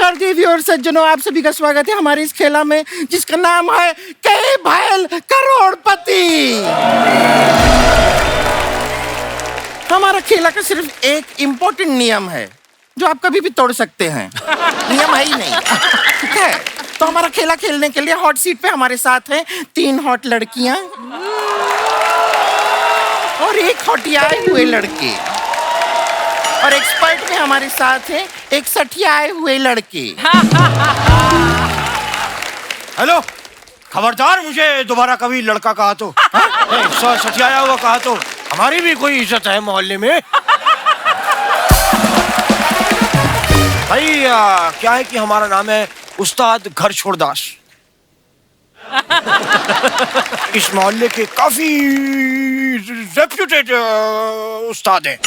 नमस्कार जी व्यूअर्स सज्जनों, आप सभी का स्वागत है हमारे इस खेला में जिसका नाम है के भैल करोड़पति। हमारा खेला का सिर्फ एक इम्पोर्टेंट नियम है जो आप कभी भी तोड़ सकते हैं। नियम है ही नहीं, ठीक है? तो हमारा खेला खेलने के लिए हॉट सीट पे हमारे साथ हैं 3 हॉट लड़कियां और 1 हॉटियाए हुए लड़के, और एक्सपर्ट में हमारे साथ हैं 1 सठियाए हुए लड़के। हेलो, खबरदार मुझे दोबारा कभी लड़का कहा तो सठियाया हुआ कहा तो हमारी भी कोई इज्जत है मोहल्ले में। भाई क्या है कि हमारा नाम है उस्ताद घर छोड़दास। इस मोहल्ले के काफी रेप्यूटेड उस्ताद हैं।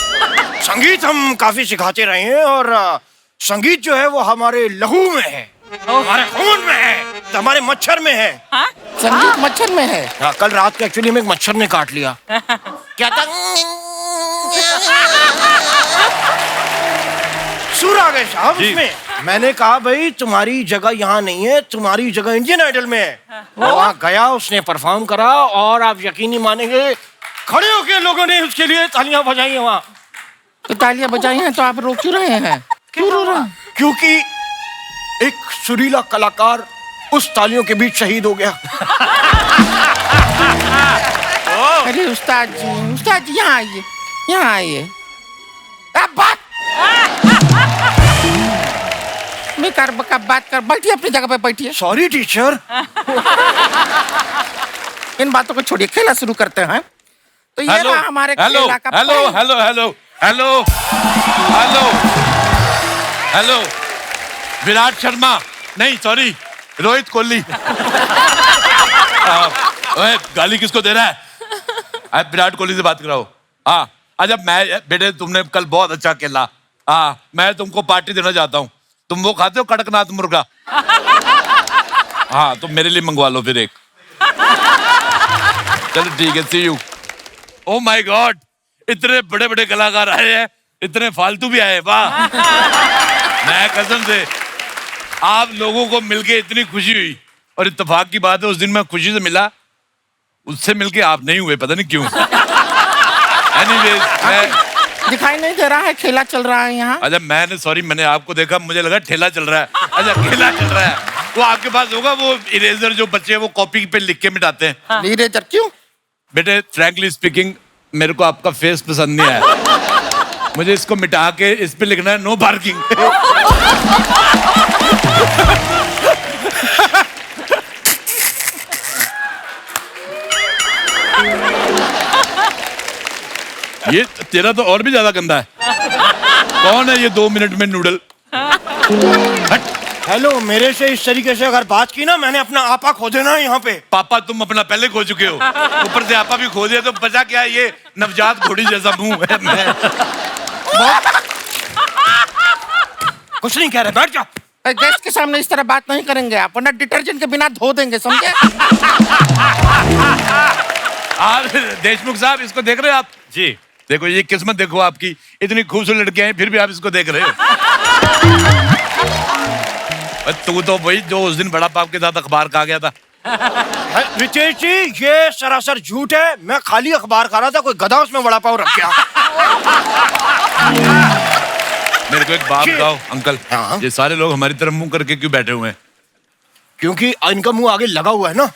संगीत हम काफी सिखाते रहे हैं और संगीत जो है वो हमारे लहू में है, हमारे खून में है, तो हमारे मच्छर में है। संगीत मच्छर में है। हाँ, कल रात के एक्चुअली में एक मच्छर ने काट लिया। क्या था? सुर आ गए साहब उसमें। मैंने कहा भाई तुम्हारी जगह यहाँ नहीं है, तुम्हारी जगह इंडियन आइडल में है। वहाँ गया, उसने परफॉर्म करा और आप यकीन नहीं मानेंगे, खड़े होके लोगों ने उसके लिए तालियां बजाई वहाँ। तो तालियां बजाई हैं तो आप रो क्यों रहे हैं? क्यों रो रहे हैं? क्योंकि एक सुरीला कलाकार उस तालियों के बीच शहीद हो गया। अरे उस्ताद जी यहाँ आइए, यहाँ आइए। बात कर, बैठिए अपनी जगह पे बैठिए। Sorry teacher. इन बातों को छोड़िए, खेला शुरू करते हैं। तो ये रहा हमारे खेला का हेलो विराट शर्मा, नहीं सॉरी रोहित कोहली। गाली किसको दे रहा है? आप विराट कोहली से बात कराओ। हाँ अच्छा, मैं बेटे तुमने कल बहुत अच्छा खेला। हाँ मैं तुमको पार्टी देना चाहता हूँ। तुम वो खाते हो कड़कनाथ मुर्गा? हाँ तो मेरे लिए मंगवा लो फिर एक। चलो ठीक है, सी यू। ओ माय गॉड, इतने बड़े बड़े कलाकार आए हैं, इतने फालतू भी आए। वाह, मैं कसम से आप लोगों को मिलके इतनी खुशी हुई, और इत्तेफाक की बात है उस दिन मैं खुशी से मिला, उससे मिलके आप नहीं हुए, पता नहीं क्यों। एनीवेज, मैं दिखाई नहीं दे रहा है, खेला चल रहा है यहाँ। अच्छा मैंने आपको देखा, मुझे लगा ठेला चल रहा है। अच्छा खेला चल रहा है, वो आपके पास होगा वो इरेजर जो बच्चे वो कॉपी पे लिख के मिटाते हैं। इरेजर क्यों? बेटे फ्रैंकली स्पीकिंग, मेरे को आपका फेस पसंद नहीं आया। मुझे इसको मिटा के इस पे लिखना है नो पार्किंग। ये तेरा तो और भी ज्यादा गंदा है। कौन है ये 2 मिनट में नूडल? हेलो, मेरे से इस तरीके से अगर बात की ना, मैंने अपना आपा खो देना यहाँ पे। पापा तुम अपना पहले खो चुके हो, ऊपर से आपा भी खो दिया, तो बचा क्या? ये नवजात घोड़ी जैसा मुंह है। मैं कुछ नहीं कह रहे, बैठ जाओ। गेस्ट के सामने इस तरह बात नहीं करेंगे आप, वरना डिटर्जेंट के बिना धो देंगे, समझे? देशमुख साहब, इसको देख रहे हो आप? जी देखो, ये किस्मत देखो आपकी, इतनी खूबसूरत लड़कियां हैं फिर भी आप इसको देख रहे हो। तू तो भाई जो उस दिन बड़ा पाप के साथ अखबार खा गया था। रितेश जी, ये सरासर झूठ है। मैं खाली अखबार खा रहा था, कोई गधा उसमें वड़ा पाव रख गया। मेरे को एक बात बताओ अंकल, ये सारे लोग हमारी तरफ मुंह करके क्यों बैठे हुए हैं? क्योंकि इनका मुंह आगे लगा हुआ है ना।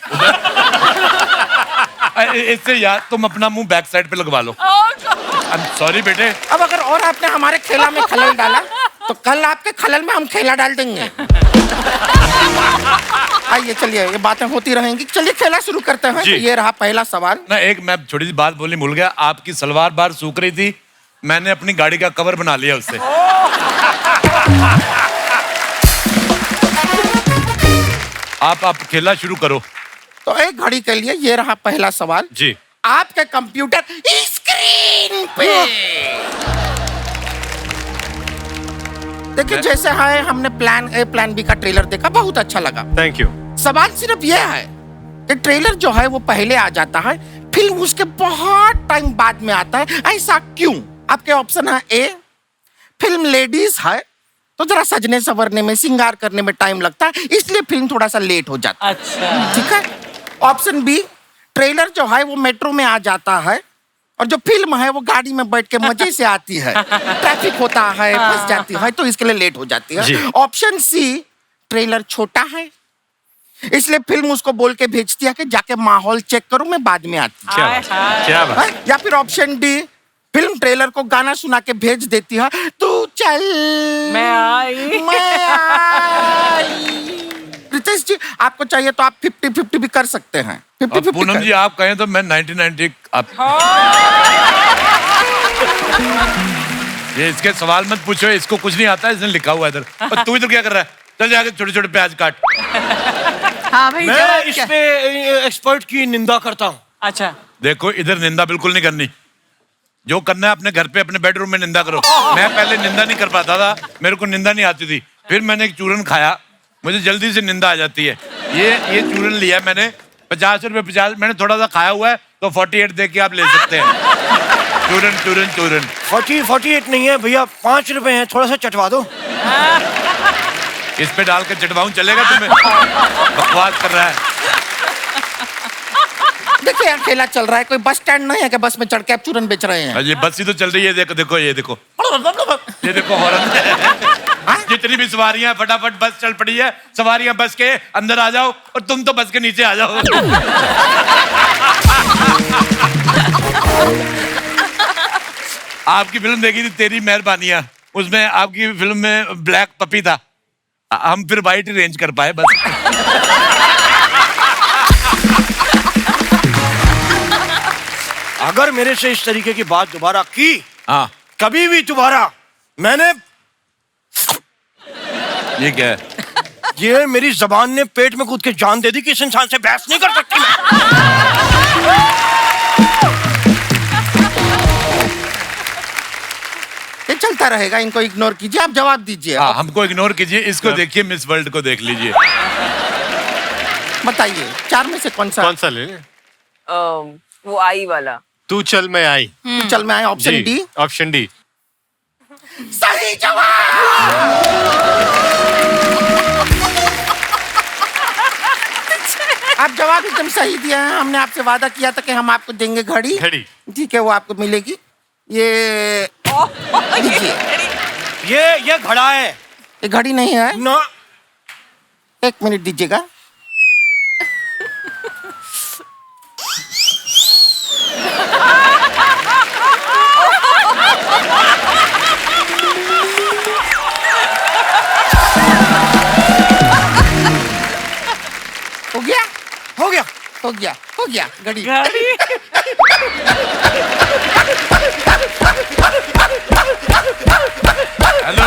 इससे यार तुम अपना मुंह बैक साइड पे लगवा लो। सॉरी बेटे। अब अगर और आपने हमारे खेला में खलल डाला तो कल आपके खलल में हम खेला डाल देंगे। आइए चलिए, ये बातें होती रहेंगी, चलिए खेला शुरू करते हैं। तो ये रहा पहला सवाल। ना एक मैं छोटी सी बात बोलनी भूल गया, आपकी सलवार बार सूख रही थी, मैंने अपनी गाड़ी का कवर बना लिया उससे। आप खेला शुरू करो। तो एक घड़ी के लिए ये रहा पहला सवाल जी। आपके कंप्यूटर स्क्रीन पे। देखिए जैसे है, हमने प्लान ए प्लान बी का ट्रेलर देखा, बहुत अच्छा लगा। Thank you. सवाल सिर्फ ये है कि ट्रेलर जो है वो पहले आ जाता है, फिल्म उसके बहुत टाइम बाद में आता है, ऐसा क्यों? आपके ऑप्शन है ए फिल्म लेडीज है, तो जरा सजने संवरने में, श्रृंगार करने में टाइम लगता है, इसलिए फिल्म थोड़ा सा लेट हो जाता है। अच्छा। ठीक है। ऑप्शन बी, ट्रेलर जो है वो मेट्रो में आ जाता है और जो फिल्म है वो गाड़ी में बैठ के मजे से आती है, ट्रैफिक होता है, फंस जाती है, तो इसके लिए लेट हो जाती जी। है। ऑप्शन सी, ट्रेलर छोटा है इसलिए फिल्म उसको बोल के भेजती है कि जाके माहौल चेक करो, मैं बाद में आती हूँ। हाय हाय। क्या बात। है? या फिर ऑप्शन डी, फिल्म ट्रेलर को गाना सुना के भेज देती है, तू चल मैं आई। मैं आई। रितेश जी, आपको चाहिए तो आप 50-50 भी कर सकते हैं। 50-50 पूनम जी आप कहें तो मैं 1990 आप ये इसके सवाल मत पूछो, इसको कुछ नहीं आता है, इसने लिखा हुआ है इधर। और तू इधर क्या कर रहा है? चल जाके छोटे छोटे प्याज काट। हाँ भाई मैं जवाब इस क्या? पे एक्सपर्ट की निंदा करता हूँ। अच्छा। देखो इधर निंदा बिल्कुल नहीं करनी, जो करना है अपने घर पे अपने बेडरूम में निंदा करो। मैं पहले निंदा नहीं कर पाता था, मेरे को निंदा नहीं आती थी, फिर मैंने एक चूरन खाया, मुझे जल्दी से निंदा आ जाती है। ये चूरन लिया मैंने 50 रुपए, 50 मैंने थोड़ा सा खाया हुआ है तो 48 दे के आप ले सकते हैं। चूरन चूरन चूरन 48 नहीं है भैया, 5 रुपए हैं, थोड़ा सा चटवा दो। इस पे डाल के चटवाऊं, चलेगा तुम्हें? बकवास कर रहा है। देखिए अकेला चल रहा है, कोई बस स्टैंड नहीं है कि बस में चढ़ के आप चूरन बेच रहे हैं। ये बस ही तो चल रही है, देखो देखो ये देखो ये देखो हॉर्न। जितनी भी सवारियां फटाफट बस चल पड़ी है, सवारियां बस के अंदर आ जाओ और तुम तो बस के नीचे आ जाओ। आपकी फिल्म देखी थी तेरी मेहरबानियां, उसमें आपकी फिल्म में ब्लैक पपी था, हम फिर वाइट रेंज कर पाए बस। अगर मेरे से इस तरीके की बात दोबारा की, हाँ कभी भी दोबारा, मैंने ये क्या है? ये मेरी जबान ने पेट में कूद के जान दे दी कि इस इंसान से बहस नहीं कर सकती मैं। ये चलता रहेगा, इनको इग्नोर कीजिए, आप जवाब दीजिए। हाँ हमको इग्नोर कीजिए, इसको देखिए, मिस वर्ल्ड को देख लीजिए। बताइए 4 में से कौन सा? कौन सा ले? वो आई वाला। तू चल मैं आई। तो चल मैं आया, ऑप्शन डी। Option D. सही जवाब। आप जवाब एकदम सही दिया है। हमने आपसे वादा किया था कि हम आपको देंगे घड़ी। घड़ी। ठीक है, वो आपको मिलेगी। ये लीजिए। ये घड़ा है ये घड़ी नहीं है। ना। 1 मिनट दीजिएगा। हो गया हो गया। हो गया हो गया घड़ी। घड़ी। हेलो।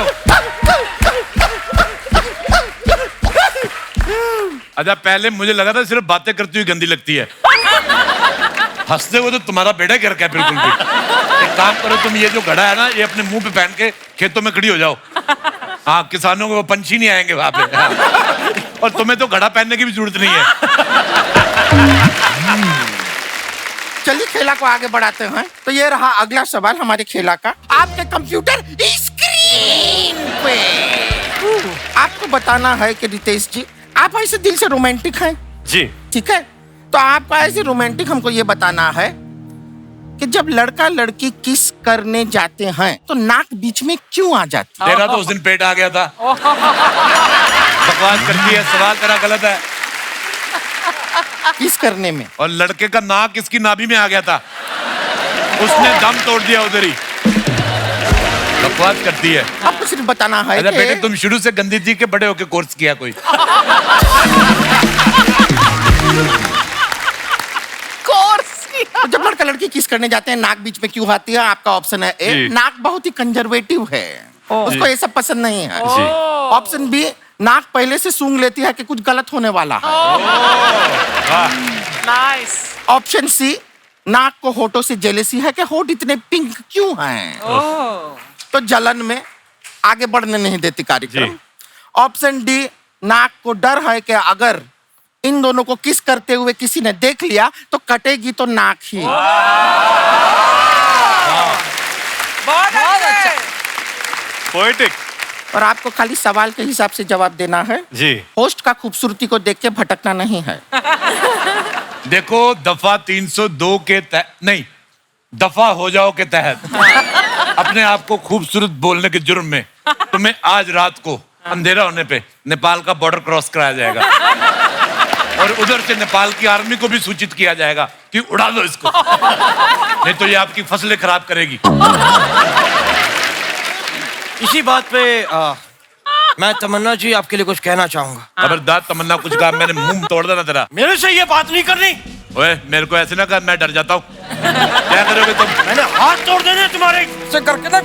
अच्छा पहले मुझे लगा था सिर्फ बातें करती हुई गंदी लगती है, हंसते हुए तो तुम्हारा बेटा कर क्या बिल्कुल भी। एक काम करो, तुम ये जो घड़ा है ना, ये अपने मुंह पे पहन के खेतों में खड़ी हो जाओ। हाँ किसानों को वो पंछी नहीं आएंगे वहां पे। हाँ। और तुम्हें तो घड़ा पहनने की भी जरूरत नहीं है। चलिए खेला को आगे बढ़ाते हैं। तो ये रहा अगला सवाल हमारे खेला का, आपके कंप्यूटर स्क्रीन पे। आपको बताना है कि रितेश जी, आप ऐसे दिल से रोमांटिक हैं। जी। ठीक है, तो आपको ऐसे रोमांटिक हमको ये बताना है कि जब लड़का लड़की किस करने जाते हैं तो नाक बीच में क्यों आ जाती है? तेरा तो उस दिन पेट आ गया था। बकवास करती है, सवाल तेरा गलत है। किस करने में? और लड़के का नाक इसकी नाभि में आ गया था, उसने दम तोड़ दिया उधर ही। बकवास करती है। आपको सिर्फ बताना है अच्छा कि बेटे, तुम शुरू से गंदी थी कि बड़े होके कोर्स किया कोई? जब लड़का लड़की किस करने जाते हैं नाक बीच में क्यों आती है? आपका ऑप्शन है ए, जी। नाक बहुत ही कंजर्वेटिव है, उसको ये सब पसंद नहीं है। जी। ऑप्शन बी, नाक पहले से सूंघ लेती है कि कुछ गलत होने वाला है। नाइस। ऑप्शन सी, नाक को होठों से जेलेसी है कि होठ इतने पिंक क्यों हैं, तो जलन में आगे बढ़ने नहीं देती कार्यक्रम। जी। ऑप्शन डी, नाक को डर है कि अगर इन दोनों को किस करते हुए किसी ने देख लिया तो कटेगी तो नाक ही। बहुत अच्छा। पोएटिक। और आपको खाली सवाल के हिसाब से जवाब देना है। जी। होस्ट का खूबसूरती को देख के भटकना नहीं है। देखो, दफा 302 के नहीं, दफा हो जाओ के तहत अपने आप को खूबसूरत बोलने के जुर्म में तुम्हें आज रात को अंधेरा होने पे नेपाल का बॉर्डर क्रॉस कराया जाएगा और उधर से नेपाल की आर्मी को भी सूचित किया जाएगा कि उड़ा दो इसको, नहीं तो ये आपकी फसलें खराब करेगी। इसी बात पे मैं तमन्ना जी आपके लिए कुछ कहना चाहूंगा। खबरदार तमन्ना कुछ कहा मैंने मुंह तोड़ देना तेरा। मेरे से ये बात नहीं करनी। ओए, मेरे को ऐसे ना कर, मैं डर जाता हूँ। क्या करोगे तुम? मैंने हाथ तोड़ देने तुम्हारे से करके ना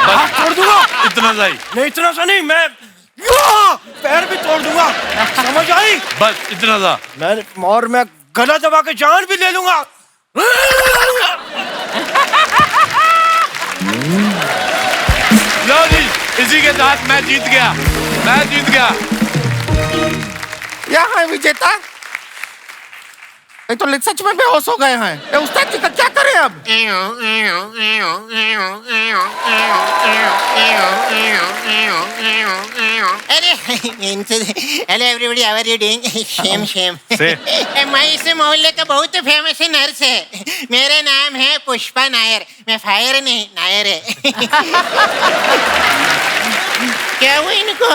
हाथ तोड़ दूंगा। इतना सही? नहीं, इतना सा नहीं, मैं पैर भी तोड़ दूंगा। समझ आई? बस इतना सा? मैं गला दबा के जान भी ले लूंगा। लो जी, इसी के साथ मैं जीत गया, मैं जीत गया। यहाँ है विजेता। ये तो सच में बेहोश हो गए हैं। ये उस्ताद जी का क्या करें अब? Hello everybody, how are you doing? Shame मैं इस मोहल्ले का बहुत फेमस नर्स है। मेरा नाम है पुष्पा नायर। मैं फायर नहीं, नायर है। क्या हुआ इनको?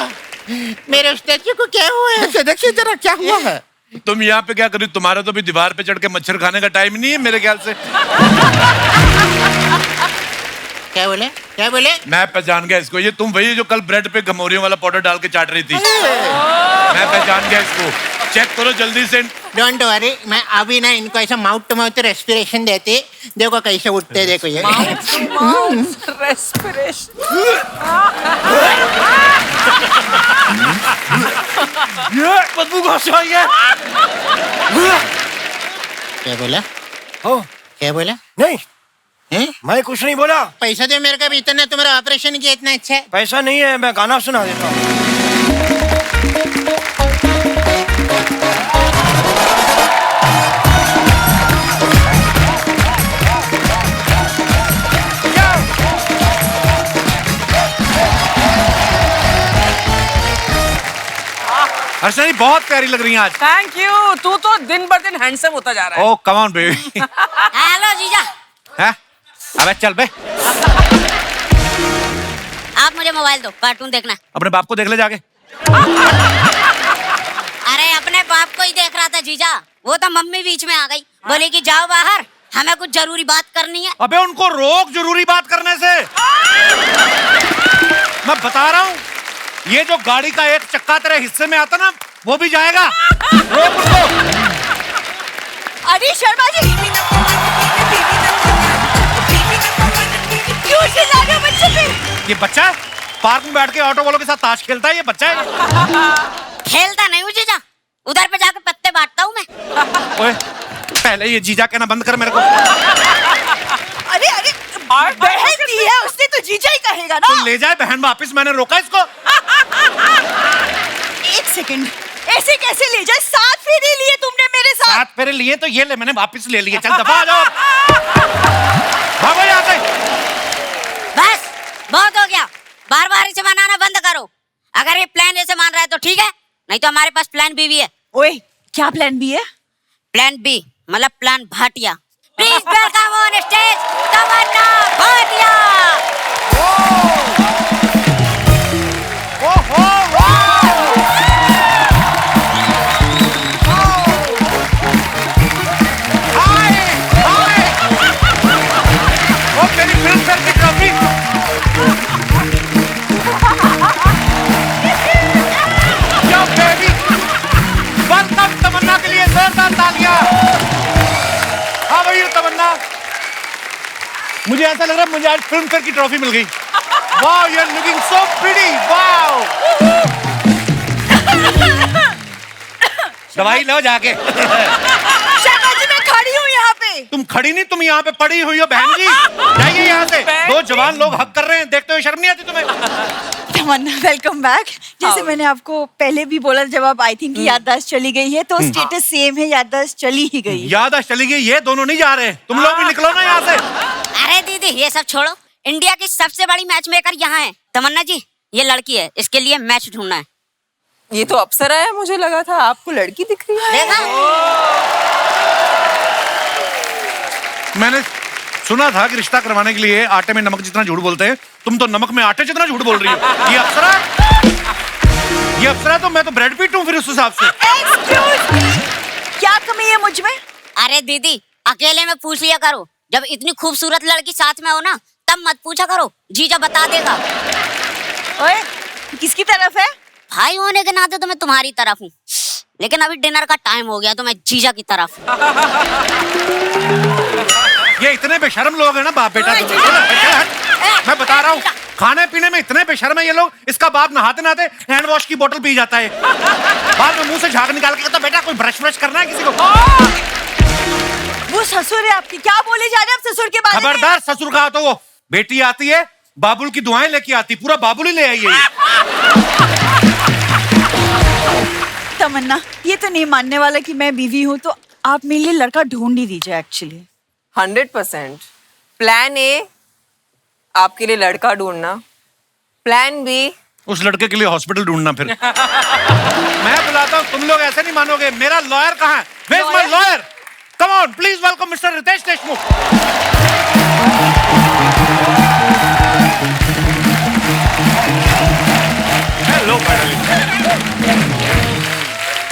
मेरे उस्ताद जी को क्या हुआ है? देखिए जरा क्या हुआ है। तुम यहाँ पे क्या करी? तुम्हारा तो भी दीवार पे चढ़ के मच्छर खाने का टाइम नहीं है मेरे ख्याल से। क्या बोले? क्या बोले? मैं पहचान गया इसको। ये तुम वही जो कल ब्रेड पे गमोरियों वाला पाउडर डाल के चाट रही थी। मैं पहचान गया इसको। चेक करो जल्दी से। डोंट वरी, मैं अभी ना इनको ऐसा माउथ टू माउथ रेस्पिरेशन देते। देखो कैसे उठते, देखो ये। रेस्पिरेशन। ये बदबू कहाँ से आई है? क्या बोला? ओ, क्या बोला? नहीं, हैं? मैं कुछ नहीं बोला। पैसा दे मेरे का भी, इतना तुम्हारा ऑपरेशन किया इतना अच्छा है। पैसा नहीं है, मैं गाना सुना देता हूँ। हर्षनी बहुत प्यारी लग रही है आज। Thank you. तू तो दिन ब दिन हैंडसम होता जा रहा है। ओह कम ऑन बेबी। हेलो जीजा। हैं? अबे चल बे। आप मुझे मोबाइल दो, कार्टून देखना। अपने बाप को देख ले जाके। अरे अपने बाप को ही देख रहा था जीजा। वो तो मम्मी बीच में आ गई, बोली कि जाओ बाहर, हमें कुछ जरूरी बात करनी है। अबे उनको रोक जरूरी बात करने से। मैं बता रहा हूँ, ये जो गाड़ी का एक चक्का तेरे हिस्से में आता ना, वो भी जाएगा। रोक उनको। अरे शर्मा जी, क्यों चिल्ला रहे हो बच्चे पे? ये बच्चा है, पार्क में बैठ के ऑटो वालों के साथ ताश खेलता है। ये बच्चा है। खेलता नहीं हूँ जीजा, उधर पे जाके पत्ते बांटता हूँ मैं। ओए, पहले ये जीजा कहना बंद कर मेरे को। अरे अरे, बहन दी है उसने तो जीजा ही कहेगा ना। तो ले जाए बहन वापिस, मैंने रोका इसको। एक सेकंड, ऐसे कैसे ले जाए? 7 फेरे लिए तुमने मेरे साथ। 7 फेरे लिए तो ये ले, मैंने वापिस ले लिए। चल दफा आ जाओ, भागो यहाँ से। बस बहुत हो गया, बार बार इसे मनाना बंद करो। अगर ये प्लान ऐसे मान रहा है तो ठीक है, नहीं तो हमारे पास प्लान बी भी है। ओए, क्या प्लान बी है? प्लान बी मतलब plan Bhatia. Please welcome on stage Tamannaah Bhatia. मेरी फिल्म सर की trophy. Yo baby, welcome Tamannaah के लिए जोरदार तालियां। हाँ भाई तमन्ना, मुझे ऐसा लग रहा है मुझे आज फिल्म फेयर की ट्रॉफी मिल गई। Wow, you are looking so pretty. Wow. दवाई लो जाके। शर्मा जी, मैं खड़ी हूँ यहाँ पे। तुम खड़ी नहीं, तुम यहाँ पे पड़ी हुई हो बहन जी। जाइए यहाँ से। दो जवान लोग हक कर रहे हैं, देखते हुए शर्म नहीं आती तुम्हें? तमन्ना, वेलकम बैक। जैसे मैंने आपको पहले भी बोला, जब आप आई थिंक याददाश्त चली गई है, तो स्टेटस सेम है, याददाश्त चली ही गई। याददाश्त चली गई, ये दोनों नहीं जा रहे। तुम लोग भी निकलो ना यहाँ से। अरे दीदी ये सब छोड़ो, इंडिया की सबसे बड़ी मैच मेकर यहाँ है। तमन्ना जी, ये लड़की है, इसके लिए मैच ढूंढना है। ये तो अप्सरा है, मुझे लगा था आपको लड़की दिख रही है। देखा? मैंने सुना था कि रिश्ता करवाने के लिए आटे में नमक जितना झूठ बोलते हैं, तुम तो नमक में आटे जितना झूठ बोल रही हो। ये अप्सरा तो मैं तो ब्रेड पीट हूँ फिर उस हिसाब से। Excuse me, क्या कमी है मुझ में? अरे दीदी, अकेले में पूछ लिया करो, जब इतनी खूबसूरत लड़की साथ में हो ना, तब मत पूछा करो, जीजा बता देगा। ओए, किसकी तरफ है? भाई होने के नाते तो मैं तुम्हारी तरफ हूँ, लेकिन अभी डिनर का टाइम हो गया तो मैं जीजा की तरफ। ये इतने बेशर्म लोग हैं ना बाप बेटा मैं बता रहा हूँ, खाने पीने में इतने बेशर्म है ये लोग। इसका बाप नहाते नहाते हैंड वॉश की बोतल पी जाता है, बाद में मुंह से झाग निकाल के कहता बेटा कोई ब्रश ब्रश करना है किसी को। वो ससुर है आपकी, क्या बोले जा रहे हैं आप ससुर के बारे में? खबरदार, ससुर कहा तो वो बेटी आती है बाबुल की दुआएं लेके आती, पूरा बाबुल ही ले आई है। तमन्ना, ये तो नहीं मानने वाला कि मैं बीवी हूँ, तो आप मेरे लिए लड़का ढूंढ ही दीजिए। एक्चुअली 100%। प्लान ए, आपके लिए लड़का ढूंढना। प्लान बी, उस लड़के के लिए हॉस्पिटल ढूंढना। फिर मैं बुलाता हूँ, तुम लोग ऐसे नहीं मानोगे। मेरा लॉयर कहाँ है? Where's my lawyer? Come on, please welcome Mr. Riteish Deshmukh. Hello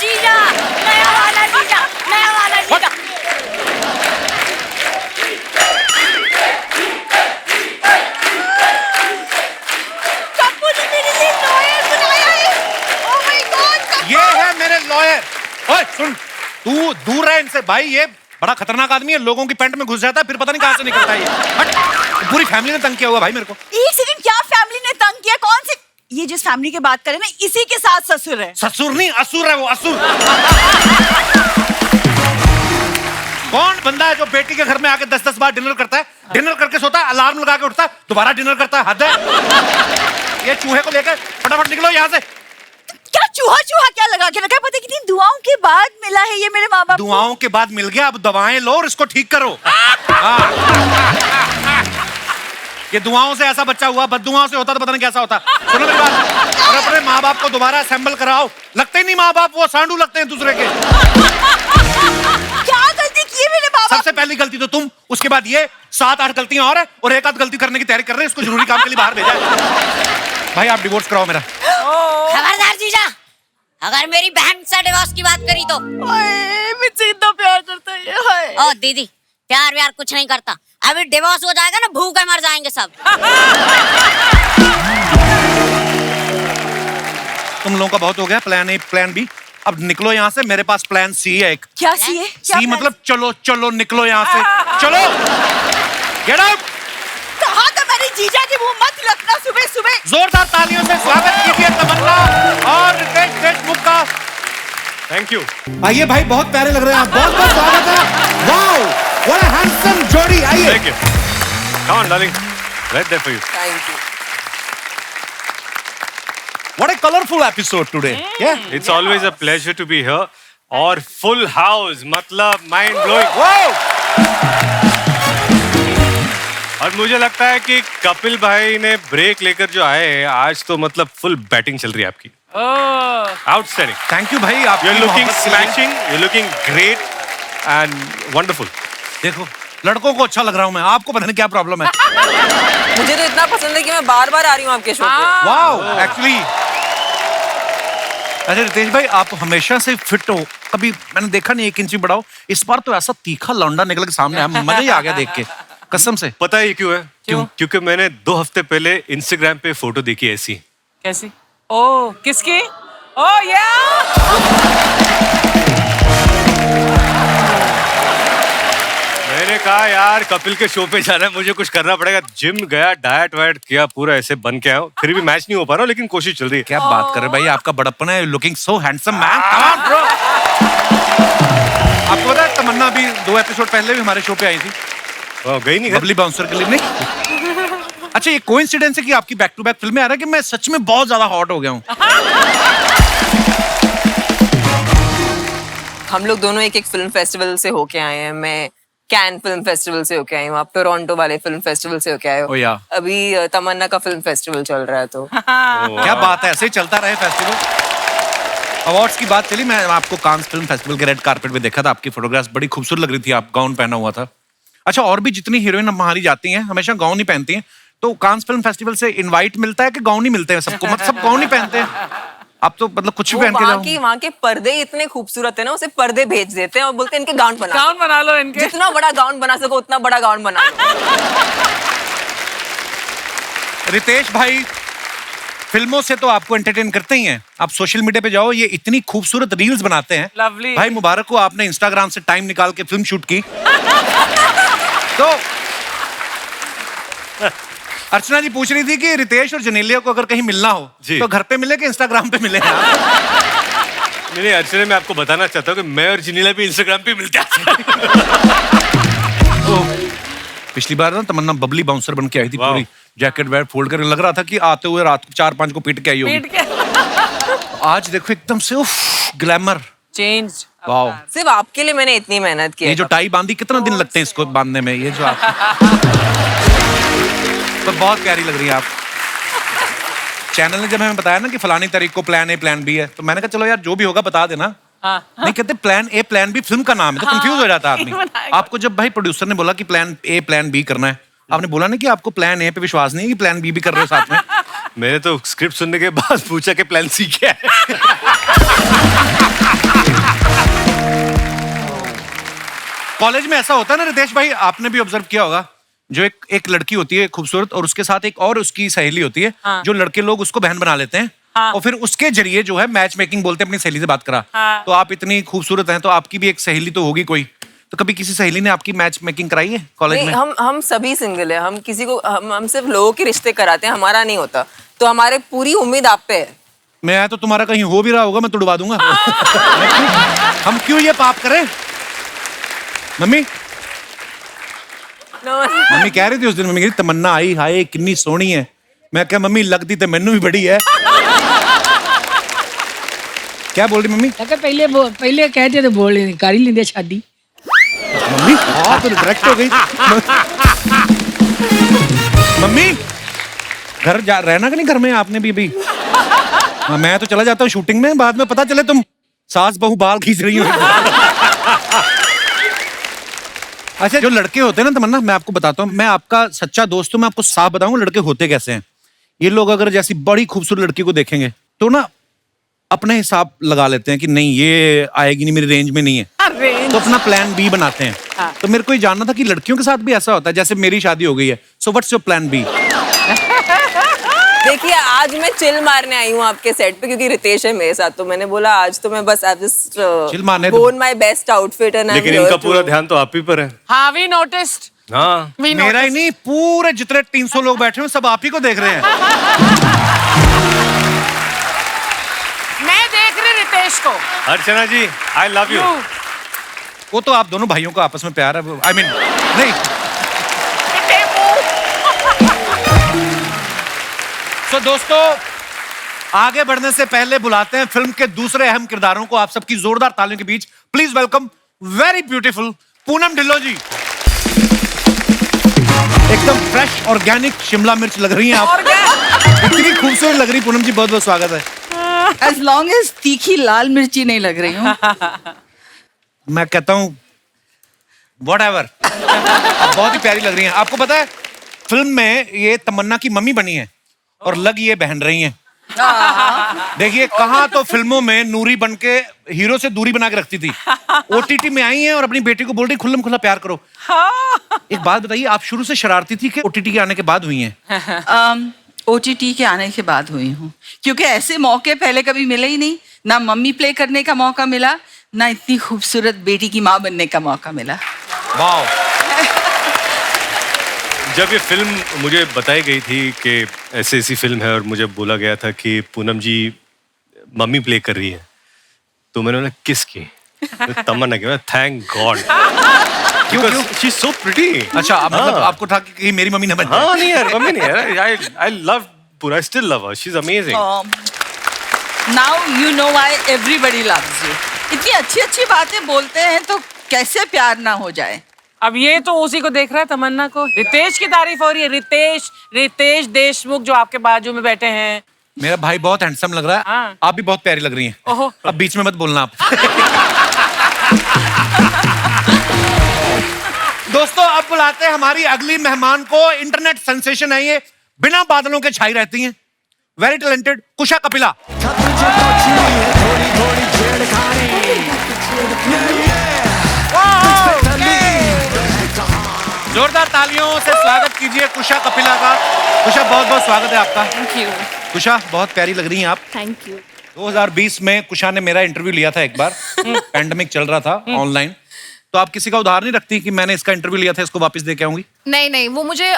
जीजा, नया वाला जीजा, नया वाला जीजा। कप्पू ने मेरे लिए लॉयर बुलाया है। Oh my God, Kappu. ये है मेरे लॉयर। ओए सुन, तू दूर रह इनसे भाई, ये बड़ा खतरनाक आदमी है, लोगों की पैंट में घुस जाता है, फिर पता नहीं कहां से निकलता है ये। हट, पूरी फैमिली ने तंग किया हुआ भाई मेरे को। एक सेकंड, क्या फैमिली ने तंग किया? कौन से? ये जिस फैमिली की बात करें ना, इसी के साथ ससुर है। ससुर नहीं, असुर है वो, असुर। कौन बंदा है जो बेटी के घर में आके 10-10 बार डिनर करता है, डिनर करके सोता है, अलार्म लगा के उठता है, दोबारा डिनर करता है? हद है। ये चूहे को लेकर फटाफट निकलो यहाँ से। क्या चूहा चूहा क्या लगा के रखा है? पता कितनी दुआओं के बाद मिला है ये मेरे माँ बाप। दुआओं के बाद मिल गया, अब दवाएं लो और इसको ठीक करो। हाँ। ये दुआओं से ऐसा बच्चा हुआ, बददुआओं से होता तो पता नहीं कैसा होता। सुनो मेरी बात, और अपने माँ बाप को दोबारा असेंबल कराओ। लगते ही नहीं माँ बाप, वो सांडू लगते हैं दूसरे के। क्या गलती की है मेरे बाबा? सबसे पहली गलती तो तुम, उसके बाद ये 7-8 गलतियां और है, और एक आध गलती करने की तैयारी कर रहे हैं। इसको जरूरी काम के लिए बाहर भेजा है। भाई आप डिवोर्स कराओ मेरा। खबरदार जीजा, अगर मेरी बहन से डिवोर्स की बात करी तो। मुझसे इतना प्यार करता है ये। हाय। ओ दीदी, प्यार व्यार कुछ नहीं करता, अभी डिवोर्स हो जाएगा ना, भूखे मर जाएंगे सब। तुम लोगों का बहुत हो गया, प्लान ए प्लान बी, अब निकलो यहाँ से। मेरे पास प्लान सी है एक। क्या सी है? सी मतलब चलो चलो निकलो यहाँ से, चलो गेट आउट। कहा था मैंने जीजा जी, वो मत रखना सुबह सुबह। जोरदार तालियों से स्वागत कीजिए तमन्ना और रितेश देशमुख का। थैंक यू आइए भाई, बहुत प्यारे लग रहे हैं आप, बहुत बहुत स्वागत है। वाओ, व्हाट अ हैंडसम जोड़ी। आइए। Thank you. Come on darling, right there for you. Thank you. What a colorful episode today. Yeah. It's always a pleasure to be here. और full house, मतलब mind blowing. Wow. और मुझे लगता है कि कपिल भाई ने ब्रेक लेकर जो आए हैं आज, तो मतलब फुल बैटिंग चल रही है आपकी। आउटस्टैंडिंग। Thank you भाई, आप You're looking smashing, you're looking great and wonderful. देखो, लड़कों को अच्छा लग रहा हूँ मैं, आपको पता नहीं क्या प्रॉब्लम है। मुझे तो इतना पसंद है कि मैं बार बार आ रही हूँ आपके शो पे। Wow, actually. अरे रितेश भाई, आप हमेशा से फिट हो, कभी मैंने देखा नहीं 1 इंच भी बढ़ाओ। इस बार तो ऐसा तीखा लौंडा निकल के सामने आया, मजा ही आ गया देख के, कसम से। पता है ये क्यों है? क्योंकि मैंने 2 हफ्ते पहले इंस्टाग्राम पे फोटो देखी ऐसी। कैसी? ओ, किसकी? ओ या! मैंने कहा यार कपिल के शो पे जाना है, मुझे कुछ करना पड़ेगा। जिम गया, डाइट वाइट किया, पूरा ऐसे बन के आया हूं। फिर भी मैच नहीं हो पा रहा हूं, लेकिन कोशिश चल रही है। क्या बात कर रहे भाई, आपका बड़प्पन है। Looking so handsome man, come on bro. आपको पता है तमन्ना भी 2 एपिसोड पहले भी हमारे शो पे आई थी। गई नहीं घर? बबली बाउंसर के लिए नहीं। अच्छा, ये कोइंसिडेंस है कि आपकी बैक टू बैक फिल्में आ रहा है कि मैं सच में बहुत ज्यादा हॉट हो गया हूँ। हम लोग दोनों एक फिल्म फेस्टिवल से होके आए हैं। मैं कैन फिल्म फेस्टिवल से होके आई हूँ, आप टोरंटो वाले फिल्म फेस्टिवल से होके आए हो। ओ या। अभी तमन्ना का फिल्म फेस्टिवल चल रहा है तो क्या बात है, ऐसे ही चलता रहे फेस्टिवल। अवार्ड्स की बात चली, मैं आपको कांस फिल्म फेस्टिवल के रेड कारपेट पे देखा था, आपकी फोटोग्राफ्स बड़ी खूबसूरत लग रही थी, आप गाउन पहना हुआ था। अच्छा, और भी जितनी हीरोइन हमारी जाती हैं हमेशा गाउन ही पहनती हैं, तो कांस फिल्म फेस्टिवल से इनवाइट मिलता है कि गाउन ही मिलते हैं सबको? मतलब सब गाउन ही पहनते हैं, आप तो मतलब कुछ भी पहन के जाओ। वहाँ के पर्दे इतने खूबसूरत है ना, उसे पर्दे भेज देते हैं और बोलते हैं इनके गाउन बना लो इनके। जितना बड़ा गाउन बना सको उतना बड़ा गाउन बना लो। रितेश भाई फिल्मों से तो आपको एंटरटेन करते ही हैं, आप सोशल मीडिया पे जाओ, ये इतनी खूबसूरत रील्स बनाते हैं। Lovely. भाई मुबारक हो, आपने इंस्टाग्राम से टाइम निकाल के फिल्म शूट की। तो अर्चना जी पूछ रही थी कि रितेश और जनेलिया को अगर कहीं मिलना हो जी। तो घर पे मिले कि इंस्टाग्राम पे मिले? नहीं अर्चना, मैं आपको बताना चाहता हूँ कि मैं और जिनीला भी इंस्टाग्राम पे मिलते हैं। पिछली बार ना तमन्ना बबली बाउंसर बन के आई थी, वाह। पूरी जैकेट वैट फोल्ड करके, लग रहा था कि आते हुए रात को 4-5 को पीट के आई होगी। पीट के आज देखो एकदम से उफ, ग्लैमर। चेंज। वाओ, सिर्फ आपके लिए मैंने इतनी मेहनत की ये है। जो टाई बांधी, कितना दिन लगते हैं इसको बांधने में? ये जो आप तो बहुत प्यारी लग रही है आप। चैनल ने जब हमें बताया ना कि फलानी तारीख को प्लान ए प्लान बी है, तो मैंने कहा चलो यार जो भी होगा बता देना। नहीं कहते plan A plan B film का नाम है, तो कंफ्यूज हो जाता है आदमी। आपको जब भाई प्रोड्यूसर ने बोला कि प्लान ए प्लान बी करना है, आपने बोला ना कि आपको प्लान ए पे विश्वास नहीं है कि प्लान बी भी कर रहे हो साथ में? मैंने तो स्क्रिप्ट सुनने के बाद पूछा कि प्लान सी क्या है। कॉलेज में ऐसा होता है ना रितेश भाई, आपने भी ऑब्जर्व किया होगा, जो एक लड़की होती है खूबसूरत और उसके साथ एक और उसकी सहेली होती है, जो लड़के लोग उसको बहन बना लेते हैं, और फिर उसके जरिए जो है मैच मेकिंग बोलते हैं, अपनी सहेली से बात करा। तो आप इतनी खूबसूरत हैं तो आपकी भी एक सहेली तो होगी कोई, तो कभी किसी सहेली ने आपकी मैच मेकिंग कराई है कॉलेज में? हम सभी सिंगल है, हम किसी को हम सिर्फ लोगों के रिश्ते कराते हैं, हमारा नहीं होता, तो हमारे पूरी उम्मीद आप पे है। मैं तो तुम्हारा कहीं हो भी रहा होगा, मैं तुड़वा दूंगा। हम क्यों ये पाप करें? मम्मी मम्मी कह रही थी उस दिन, मम्मी कह रही तमन्ना आई, हाय कितनी सोहनी है। मैं क्या मम्मी लगती तो मैनू भी बड़ी है। क्या बोल रही मम्मी? पहले कहते थे बोल कर ही लेंगे शादी। मम्मी हाँ तो डायरेक्ट हो गई। मम्मी घर जा रहना कि नहीं घर में आपने भी अभी? हाँ, मैं तो चला जाता हूँ शूटिंग में, बाद में पता चले तुम सास बहू बाल खींच रही हो। अच्छा, जो लड़के होते हैं ना तमन्ना, मैं आपको बताता हूँ, मैं आपका सच्चा दोस्त हूँ, मैं आपको साफ बताऊँ लड़के होते कैसे हैं। ये लोग अगर जैसी बड़ी खूबसूरत लड़की को देखेंगे तो ना अपने हिसाब लगा लेते हैं कि नहीं ये आएगी नहीं, मेरी रेंज में नहीं है, तो अपना प्लान बी बनाते हैं। तो मेरे को ये जानना था कि लड़कियों के साथ भी ऐसा होता है? जैसे मेरी शादी हो गई है, so what's your plan B? देखिए आज मैं चिल मारने आई हूँ आपके सेट पे, क्योंकि रितेश है मेरे साथ, तो मैंने बोला आज तो मैं बस चिल मारने worn my best outfit and I'm लेकिन here इनका to- पूरा ध्यान तो आप ही पर है। हाँ वी नोटिस्ड। हाँ मेरा ही नहीं, पूरे जितने 300 लोग बैठे हैं सब आप ही को देख रहे हैं। मैं देख रही रितेश को। अर्चना जी आई लव यू। वो तो आप दोनों भाइयों का आपस में प्यार है, आई मीन नहीं। तो दोस्तों आगे बढ़ने से पहले बुलाते हैं फिल्म के दूसरे अहम किरदारों को, आप सबकी जोरदार तालियों के बीच please welcome very beautiful Poonam Dhillon ji. एकदम फ्रेश ऑर्गेनिक शिमला मिर्च लग रही हैं आप, इतनी खूबसूरत लग रही पूनम जी, बहुत बहुत स्वागत है। एज लॉन्ग एज तीखी लाल मिर्ची नहीं लग रही हूँ। मैं कहता हूँ व्हाटएवर, आप बहुत ही प्यारी लग रही हैं। आपको पता है फिल्म में ये तमन्ना की मम्मी बनी है और लग ये बहन रही हैं। देखिए कहाँ तो फिल्मों में नूरी बन के हीरो से दूरी बना के रखती थी, ओटीटी में आई हैं और अपनी बेटी को बोल रही खुल्लम खुल्ला प्यार करो। एक बात बताइए, आप शुरू से शरारती थी कि ओटीटी के आने के बाद हुई हैं? OTT के आने के बाद हुई हूँ, क्योंकि ऐसे मौके पहले कभी मिले ही नहीं, ना मम्मी प्ले करने का मौका मिला, ना इतनी खूबसूरत बेटी की माँ बनने का मौका मिला। वाओ। जब ये फिल्म मुझे बताई गई थी कि ऐसी फिल्म है और मुझे बोला गया था कि पूनम जी मम्मी प्ले कर रही है, तो मैंने बोला किसकी? तमन्ना की। थैंक गॉड, क्यों शी इज सो प्रिटी। अच्छा मतलब आपको था कि मेरी मम्मी न बन जाए? हाँ नहीं यार, मम्मी नहीं यार, आई लव पूरा, I still love her, she is amazing. Now you know why everybody loves you. इतनी अच्छी अच्छी बातें बोलते हैं तो कैसे प्यार ना हो जाए। अब ये तो उसी को देख रहा है, तमन्ना को। रितेश की तारीफ हो रही है। रितेश देशमुख जो आपके बाजू में बैठे हैं। मेरा भाई बहुत हैंडसम लग रहा है। हाँ। आप भी बहुत प्यारी लग रही हैं। ओहो। अब बीच में मत बोलना आप। दोस्तों, अब बुलाते हैं हमारी अगली मेहमान को। इंटरनेट सेंसेशन है ये, बिना बादलों के छाई रहती हैं। वेरी टैलेंटेड कुशा कपिला। जोरदार तालियों से स्वागत कीजिए कुशा कपिला का। कुशा, बहुत बहुत स्वागत है आपका। Thank you. कुशा, बहुत प्यारी लग रही हैं आप। Thank you. 2020 में कुशा ने मेरा इंटरव्यू लिया था एक बार। पैंडेमिक चल रहा था ऑनलाइन। तो आप किसी का उधार नहीं रखती कि मैंने इसका इंटरव्यू लिया था, इसको वापस दे के आऊंगी? नहीं, वो मुझे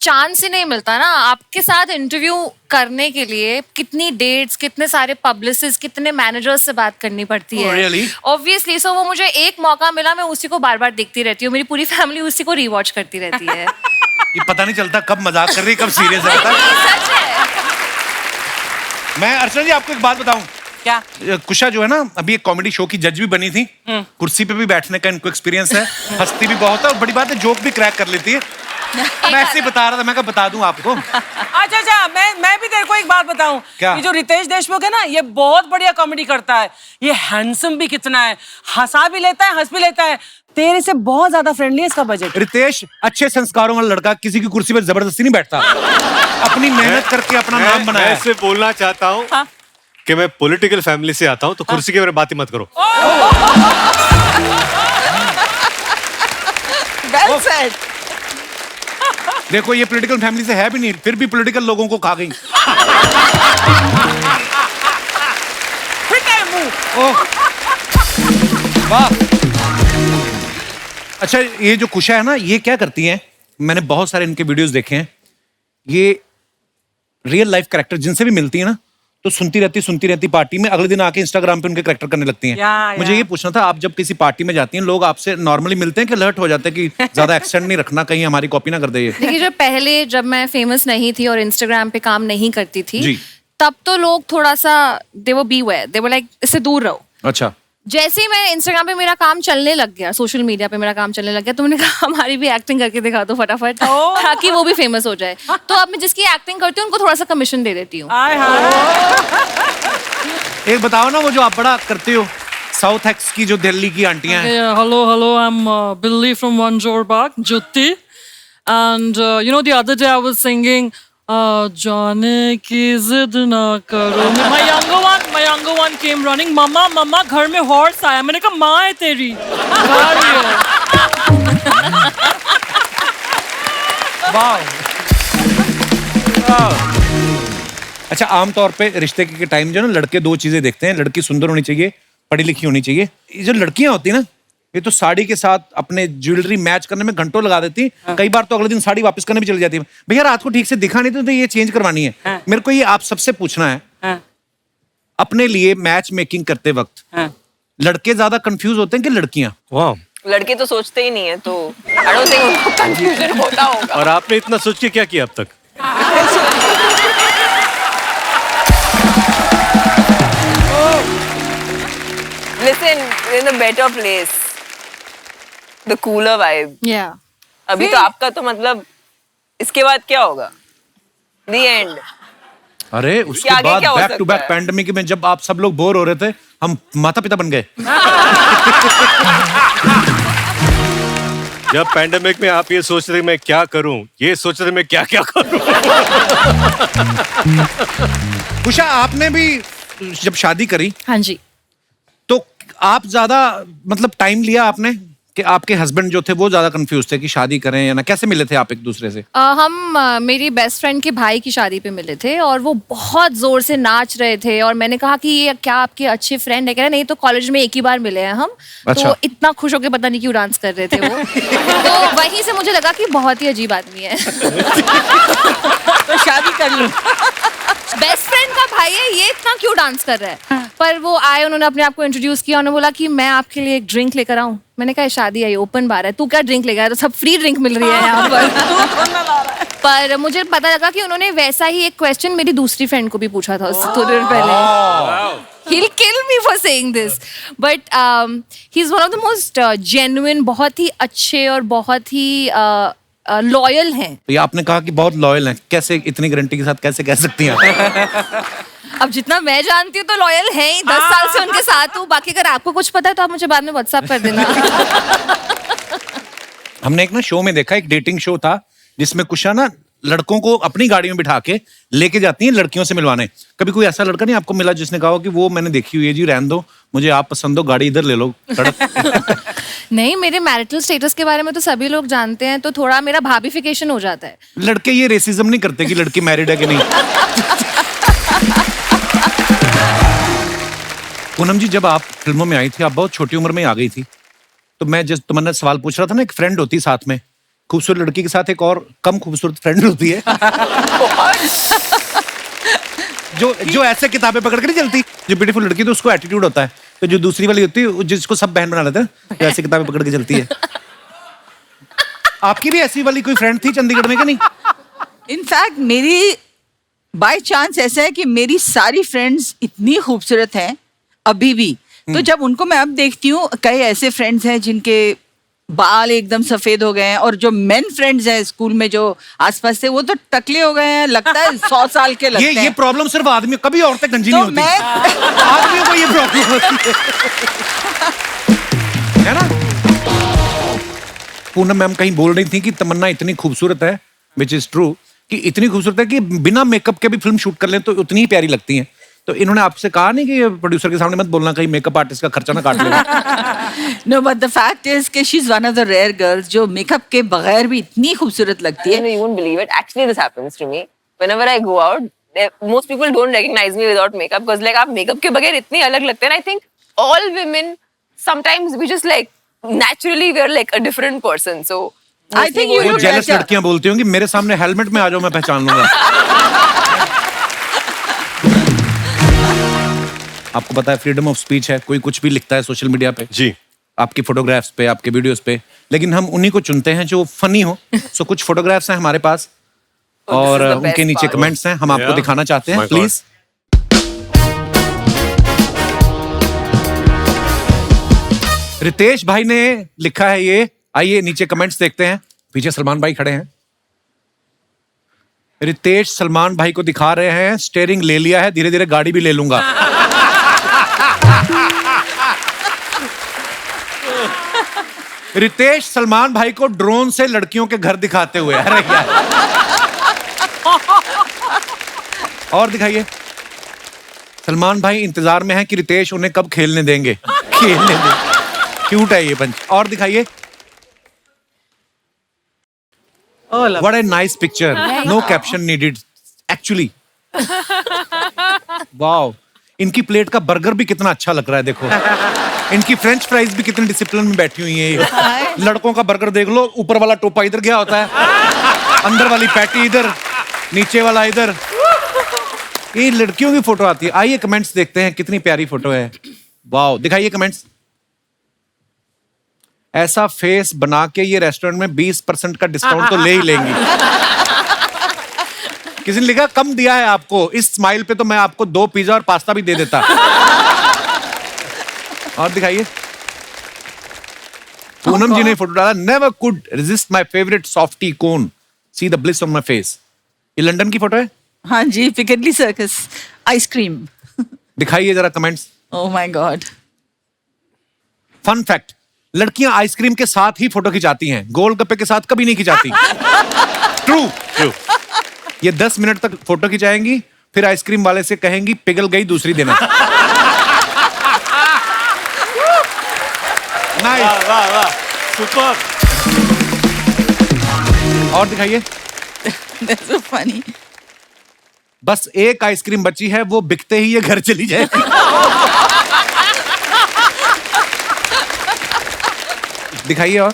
चांस ही नहीं मिलता ना। आपके साथ इंटरव्यू करने के लिए कितनी डेट्स, कितने सारे पब्लिसिस्ट, कितने मैनेजर्स से बात करनी पड़ती है। Really? ऑब्वियसली। सो वो मुझे एक मौका मिला, मैं उसी को बार बार देखती रहती हूँ। मेरी पूरी फैमिली उसी को रीवॉच करती रहती है। ये पता नहीं चलता कब मजाक कर रही है, कब सीरियस है। सच है। मैं अर्चना जी आपको एक बात बताऊं। क्या? कुशा जो है ना, अभी एक कॉमेडी शो की जज भी बनी थी। कुर्सी पे भी बैठने का इनको एक्सपीरियंस है। हंसती भी बहुत है और बड़ी बात है, जोक भी क्रैक कर लेती है। मैं ऐसे ही बता रहा था, मैं कहा बता दूं आपको। अच्छा, मैं भी तेरे को एक बात बताऊं। क्या? ये जो रितेश देशमुख है ना, ये बहुत बढ़िया कॉमेडी करता है। ये हैंडसम भी कितना है, हंसा भी लेता है, हंस भी लेता है। तेरे से बहुत ज्यादा फ्रेंडली है इसका बजट। रितेश अच्छे संस्कारों वाला लड़का, किसी की कुर्सी पर जबरदस्ती नहीं बैठता। अपनी मेहनत करके अपना नाम बनाया। मैं ऐसे बोलना चाहता हूँ कि मैं पॉलिटिकल फैमिली से आता हूँ, तो कुर्सी के बारे में बात ही मत करो। Well said. देखो, ये पॉलिटिकल फैमिली से है भी नहीं, फिर भी पॉलिटिकल लोगों को खा गई। ओह, वाह। अच्छा, ये जो कुशा है ना, ये क्या करती है? मैंने बहुत सारे इनके वीडियोस देखे हैं। ये रियल लाइफ कैरेक्टर जिनसे भी मिलती है ना, तो सुनती रहती पार्टी में, अगले दिन आके इंस्टाग्राम पे उनके कैरेक्टर करने लगती हैं। मुझे ये पूछना था, आप जब किसी पार्टी में जाती हैं, लोग आपसे नॉर्मली मिलते हैं कि अलर्ट हो जाते हैं कि ज्यादा एक्सेंट नहीं रखना, कहीं हमारी कॉपी ना कर दे? देखिए, जब मैं फेमस नहीं थी और इंस्टाग्राम पे काम नहीं करती थी, जी। तब तो लोग थोड़ा सा दे वो बीवेयर, दे वो लाइक इससे दूर रहो। अच्छा। जैसे ही मैं इंस्टाग्राम पे मेरा काम चलने लग गया, सोशल मीडिया पे मेरा काम चलने लग गया, तो मैंने कहा हमारी भी एक्टिंग करके दिखा दो फटाफट, ताकि वो भी फेमस हो जाए। तो अब मैं जिसकी एक्टिंग करती हूँ उनको थोड़ा सा कमीशन दे देती हूँ। एक बताओ ना, वो जो आप बड़ा करते हो, साउथ एक्स की जो दिल्ली की आंटियां हैं। Hello, I'm Billy from One Jorbag, Jutti. And the other day I was singing, जाने की जिद ना करो। My younger one came running, मम्मा घर में हॉर्स आया। मैंने कहा माँ है तेरी, आ रही है। वाह। अच्छा, आमतौर पे रिश्ते के टाइम जो ना, लड़के दो चीजें देखते हैं। लड़की सुंदर होनी चाहिए, पढ़ी लिखी होनी चाहिए। ये जो लड़कियां होती है ना, ये तो साड़ी के साथ अपने ज्वेलरी मैच करने में घंटों लगा देती हैं। कई बार तो अगले दिन साड़ी वापस करने भी चली जाती है। भैया रात को ठीक से दिखा नहीं तो ये चेंज करवानी है। मेरे को ये आप सबसे पूछना है, अपने लिए मैच मेकिंग करते वक्त लड़के ज्यादा कंफ्यूज होते हैं कि लड़कियां? वाह। लड़के तो सोचते ही नहीं है, तो आई डोंट थिंक उनको कंफ्यूजन होता होगा। और आपने इतना सोच के क्या किया अब तक? Listen, in a better place, the cooler vibe. Yeah. अभी तो आपका तो मतलब इसके बाद क्या होगा? The end. अरे उसके बाद बैक टू बैक पैंडेमिक में जब आप सब लोग बोर हो रहे थे, हम माता पिता बन गए। जब पैंडेमिक में आप ये सोच रहे मैं क्या करूं, ये सोच रहे मैं क्या क्या करूं। कुशा, आपने भी जब शादी करी, हाँ जी, तो आप ज्यादा मतलब टाइम लिया आपने कि आपके हस्बैंड जो थे वो ज्यादा कंफ्यूज थे कि शादी करें या ना? कैसे मिले थे आप एक दूसरे से? हम मेरी बेस्ट फ्रेंड के भाई की शादी पे मिले थे और वो बहुत जोर से नाच रहे थे और मैंने कहा कि ये क्या आपके अच्छे फ्रेंड है? कह रहे नहीं, तो कॉलेज में एक ही बार मिले हैं हम। अच्छा। तो इतना खुश होकर पता नहीं क्यों डांस कर रहे थे वो। तो वहीं से मुझे लगा कि बहुत ही अजीब आदमी है। तो शादी कर लो। बेस्ट फ्रेंड का भाई है, ये इतना क्यों डांस कर रहा है? पर वो आए, उन्होंने अपने आप को इंट्रोड्यूस किया, उन्होंने बोला कि मैं आपके लिए एक ड्रिंक लेकर आऊं। मैंने कहा शादी आई, ओपन बार है, तू क्या ड्रिंक लेगा, तो सब फ्री ड्रिंक मिल रही है यहाँ पर मुझे पता लगा कि उन्होंने वैसा ही एक क्वेश्चन मेरी दूसरी फ्रेंड को भी पूछा था थोड़ी देर पहले. He'll kill me for saying this, but he's one of the most genuine, बहुत ही अच्छे और बहुत ही लॉयल हैं. तो ये आपने कहा कि बहुत लॉयल हैं, कैसे इतनी गारंटी के साथ कैसे कह सकती हैं? अब जितना मैं जानती हूँ तो लॉयल है ही, 10 साल से उनके साथ हूँ. बाकी अगर आपको कुछ पता है तो आप मुझे बाद में व्हाट्सएप कर देना. हमने एक ना शो में देखा, एक डेटिंग शो था जिसमें कुछ ना लड़कों को अपनी गाड़ी में बिठा के लेके जाती हैं लड़कियों से मिलवाने. कभी कोई ऐसा लड़का नहीं आपको मिला जिसने कहा हो कि वो मैंने देखी हुई है जी, रहने दो, मुझे आप पसंद हो, गाड़ी इधर ले लो? नहीं, मेरे मैरिटल स्टेटस के बारे में तो सभी लोग जानते हैं, तो थोड़ा मेरा भाभीफिकेशन हो जाता है. लड़के ये रेसिज्म नहीं करते कि लड़की मैरिड है कि नहीं? पूनम जी, जब आप फिल्मों में आई थी, आप बहुत छोटी उम्र में आ गई थी, तो मैं जब तुमने सवाल पूछ रहा था ना, एक फ्रेंड होती साथ में, खूबसूरत लड़की के साथ एक और कम खूबसूरत फ्रेंड होती है जो ऐसे किताबें पकड़ के नहीं चलती. जो ब्यूटीफुल लड़की तो उसको एटीट्यूड होता है, तो जो दूसरी वाली होती है जिसको सब बहन बना लेते हैं, जो ऐसे किताबें पकड़ के चलती है. आपकी भी ऐसी वाली कोई फ्रेंड थी चंडीगढ़ में कि नहीं? इनफैक्ट मेरी बाय चांस ऐसा है कि मेरी सारी फ्रेंड्स इतनी खूबसूरत हैं अभी भी. तो जब उनको मैं अब देखती हूँ, कई ऐसे फ्रेंड्स हैं जिनके बाल एकदम सफेद हो गए हैं, और जो मेन फ्रेंड्स हैं स्कूल में जो आसपास थे, वो तो टकले हो गए हैं, लगता है 100 साल के लगते हैं. ये प्रॉब्लम सिर्फ आदमी, कभी औरतें गंजी नहीं होती. आदमियों को ये प्रॉब्लम होती है ना. पूनम मैम कहीं बोल रही थी कि तमन्ना इतनी खूबसूरत है, विच इज ट्रू, कि इतनी खूबसूरत है कि बिना मेकअप के भी फिल्म शूट कर लें तो उतनी ही प्यारी लगती हैं. तो इन्होंने आपसे कहा नहीं कि प्रोड्यूसर के सामने मत बोलना, कहीं मेकअप आर्टिस्ट का खर्चा ना काट ले? No, but the fact is कि she is one of the rare girls जो मेकअप के बगैर भी इतनी खूबसूरत लगती है. You won't believe it. Actually, this happens to me. Whenever I go out, most people don't recognize me without makeup because like आप makeup के बगैर इतनी अलग लगते हैं. I think all women sometimes we just like naturally we're like a different person. So I think you look jealous लड़कियां बोलती होंगी मेरे सामने हेलमेट में आ जाओ, मैं पहचान लूंगा. आपको पता है फ्रीडम ऑफ स्पीच है, कोई कुछ भी लिखता है सोशल मीडिया पे जी, आपकी फोटोग्राफ्स पे, आपके वीडियोस पे, लेकिन हम उन्हीं को चुनते हैं जो फनी हो. सो कुछ फोटोग्राफ्स हैं हमारे पास और उनके नीचे कमेंट्स हैं, हम आपको दिखाना चाहते हैं. प्लीज. रितेश भाई ने लिखा है ये, आइए नीचे कमेंट्स देखते हैं. पीछे सलमान भाई खड़े हैं. रितेश सलमान भाई को दिखा रहे हैं, स्टीयरिंग ले लिया है, धीरे धीरे गाड़ी भी ले लूंगा. रितेश सलमान भाई को ड्रोन से लड़कियों के घर दिखाते हुए. अरे यार. और दिखाइए. सलमान भाई इंतजार में हैं कि रितेश उन्हें कब खेलने देंगे. खेलने देंगे. क्यूट है ये पंच. और दिखाइए. What a nice picture. No caption needed. Actually. Wow. इनकी प्लेट का बर्गर भी कितना अच्छा लग रहा है, देखो. इनकी फ्रेंच फ्राइज भी कितने डिसिप्लिन में बैठी हुई है. लड़कों का बर्गर देख लो, ऊपर वाला टोपा इधर गया होता है, अंदर वाली पैटी इधर, नीचे वाला इधर. ये लड़कियों की फोटो आती है. आइए कमेंट्स देखते हैं, कितनी प्यारी फोटो है. वाओ. दिखाइए कमेंट्स. ऐसा फेस बना के ये रेस्टोरेंट में 20% का डिस्काउंट तो ले ही लेंगी. किसी ने लिखा कम दिया है आपको, इस स्माइल पे तो मैं आपको 2 पिज्जा और पास्ता भी दे देता. और दिखाइए. पूनम जी ने फोटो डाला. Never could resist my favourite softy cone, see the bliss on my face. ये लंदन की फोटो है. हाँ जी, पिकेडली सर्कस आइसक्रीम. दिखाइए जरा comments. Oh my god. Fun fact, लड़कियां आइसक्रीम के साथ ही फोटो खिंचाती हैं, गोलगप्पे के साथ कभी नहीं खिंचाती. ट्रू. ये 10 मिनट तक फोटो खिंचाएंगी, फिर आइसक्रीम वाले से कहेंगी पिघल गई, दूसरी देना. नाइस. वाह सुपर. और दिखाइए. That's so funny. बस एक आइसक्रीम बची है, वो बिकते ही ये घर चली जाएगी. दिखाइए. और